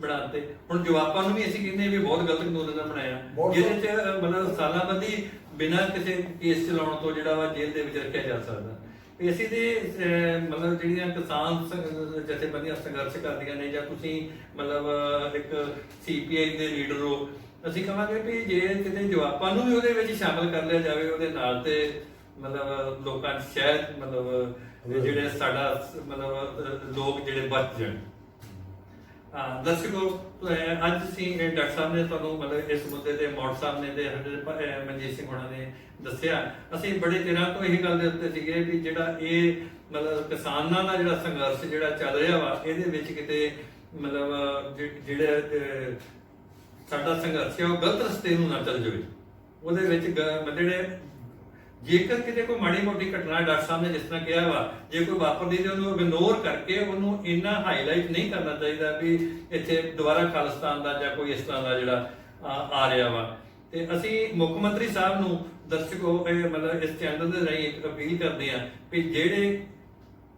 B: ਬਣਾਤੇ। ਹੁਣ ਜਵਾਬਾਂ ਨੂੰ ਵੀ ਅਸੀਂ ਕਹਿੰਦੇ ਵੀ ਬਹੁਤ ਗਲਤ ਕਾਨੂੰਨ ਇਹਨਾਂ ਬਣਾਇਆ, ਜਿਹਦੇ 'ਚ ਮਤਲਬ ਸਾਲਾਂ ਬੱਧੀ ਬਿਨਾਂ ਕਿਸੇ ਕੇਸ ਚਲਾਉਣ ਤੋਂ ਜਿਹੜਾ ਵਾ ਜੇਲ੍ਹ ਦੇ ਵਿੱਚ ਰੱਖਿਆ ਜਾ ਸਕਦਾ। ਵੀ ਅਸੀਂ ਤੇ ਮਤਲਬ ਜਿਹੜੀਆਂ ਕਿਸਾਨ ਜਥੇਬੰਦੀਆਂ ਸੰਘਰਸ਼ ਕਰਦੀਆਂ ਨੇ, ਜਾਂ ਤੁਸੀਂ ਮਤਲਬ ਇੱਕ CPI ਦੇ ਲੀਡਰ ਹੋ, ਅਸੀਂ ਕਹਾਂਗੇ ਵੀ ਜੇ ਕਿਤੇ ਜਵਾਬਾਂ ਨੂੰ ਵੀ ਉਹਦੇ ਵਿੱਚ ਸ਼ਾਮਲ ਕਰ ਲਿਆ ਜਾਵੇ ਉਹਦੇ ਨਾਲ, ਤੇ ਮਤਲਬ ਲੋਕਾਂ 'ਚ ਸ਼ਾਇਦ ਮਤਲਬ ਜਿਹੜੇ ਸਾਡਾ ਮਤਲਬ ਲੋਕ ਜਿਹੜੇ ਬਚ ਜਾਣ। ਦਰਸ਼ਕੋ, ਅੱਜ ਅਸੀਂ ਡਾਕਟਰ ਸਾਹਿਬ ਨੇ ਤੁਹਾਨੂੰ ਮਤਲਬ ਇਸ ਮੁੱਦੇ ਤੇ ਮੌੜ ਸਾਹਿਬ ਨੇ ਤੇ ਮਨਜੀਤ ਸਿੰਘ ਹੋਣਾ ਨੇ ਦੱਸਿਆ। ਅਸੀਂ ਬੜੇ ਦਿਨਾਂ ਤੋਂ ਇਹ ਗੱਲ ਦੇ ਉੱਤੇ ਸੀਗੇ ਵੀ ਜਿਹੜਾ ਇਹ ਮਤਲਬ ਕਿਸਾਨਾਂ ਦਾ ਜਿਹੜਾ ਸੰਘਰਸ਼ ਜਿਹੜਾ ਚੱਲ ਰਿਹਾ ਵਾ, ਇਹਦੇ ਵਿੱਚ ਕਿਤੇ ਮਤਲਬ ਜਿਹੜੇ ਸਾਡਾ ਸੰਘਰਸ਼ ਹੈ ਉਹ ਗਲਤ ਰਸਤੇ ਨੂੰ ਨਾ ਚੱਲ ਜਾਵੇ। ਉਹਦੇ ਵਿੱਚ ਜਿਹੜੇ ਜੇਕਰ ਕਿਤੇ ਕੋਈ ਮਾੜੀ ਮੋਟੀ ਘਟਨਾ ਡਾਕਟਰ ਸਾਹਿਬ ਨੇ ਜਿਸ ਤਰ੍ਹਾਂ ਕਿਹਾ ਵਾ, ਜੇ ਕੋਈ ਵਾਪਰਦੀ ਤੇ ਉਹਨੂੰ ਇਗਨੋਰ ਕਰਕੇ ਉਹਨੂੰ ਇੰਨਾ ਹਾਈਲਾਈਟ ਨਹੀਂ ਕਰਨਾ ਚਾਹੀਦਾ ਵੀ ਇੱਥੇ ਦੁਬਾਰਾ ਖਾਲਿਸਤਾਨ ਦਾ ਜਾਂ ਕੋਈ ਇਸ ਤਰ੍ਹਾਂ ਦਾ ਜਿਹੜਾ ਆ ਰਿਹਾ ਵਾ। ਤੇ ਅਸੀਂ ਮੁੱਖ ਮੰਤਰੀ ਸਾਹਿਬ ਨੂੰ ਦਰਸ਼ਕੋ ਮਤਲਬ ਇਸ ਚੈਨਲ ਦੇ ਰਾਹੀਂ ਇੱਕ ਅਪੀਲ ਕਰਦੇ ਆ ਵੀ ਜਿਹੜੇ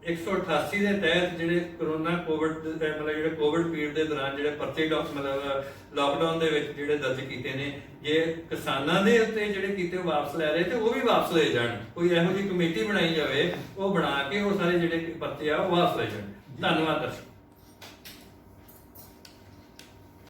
B: 188 ਦੇ ਤਹਿਤ ਜਿਹੜੇ ਕੋਰੋਨਾ ਕੋਵਿਡ ਮਤਲਬ ਜਿਹੜੇ ਕੋਵਿਡ ਪੀਰੀਅਡ ਦੇ ਦੌਰਾਨ ਜਿਹੜੇ ਪਰਚੇ ਮਤਲਬ ਲਾਕਡਾਊਨ ਦੇ ਵਿੱਚ ਜਿਹੜੇ ਦਰਜ ਕੀਤੇ ਨੇ, ਜੇ ਕਿਸਾਨਾਂ ਦੇ ਉੱਤੇ ਜਿਹੜੇ ਕੀਤੇ ਵਾਪਸ ਲੈ ਰਹੇ ਤੇ ਉਹ ਵੀ ਵਾਪਸ ਲੈ ਜਾਣ। ਕੋਈ ਇਹੋ ਜਿਹੀ ਕਮੇਟੀ ਬਣਾਈ ਜਾਵੇ, ਉਹ ਬਣਾ ਕੇ ਉਹ ਸਾਰੇ ਜਿਹੜੇ ਪਰਚੇ ਆ ਉਹ ਵਾਪਸ ਲੈ ਜਾਣ। ਧੰਨਵਾਦ ਦਰਸ਼ਕ।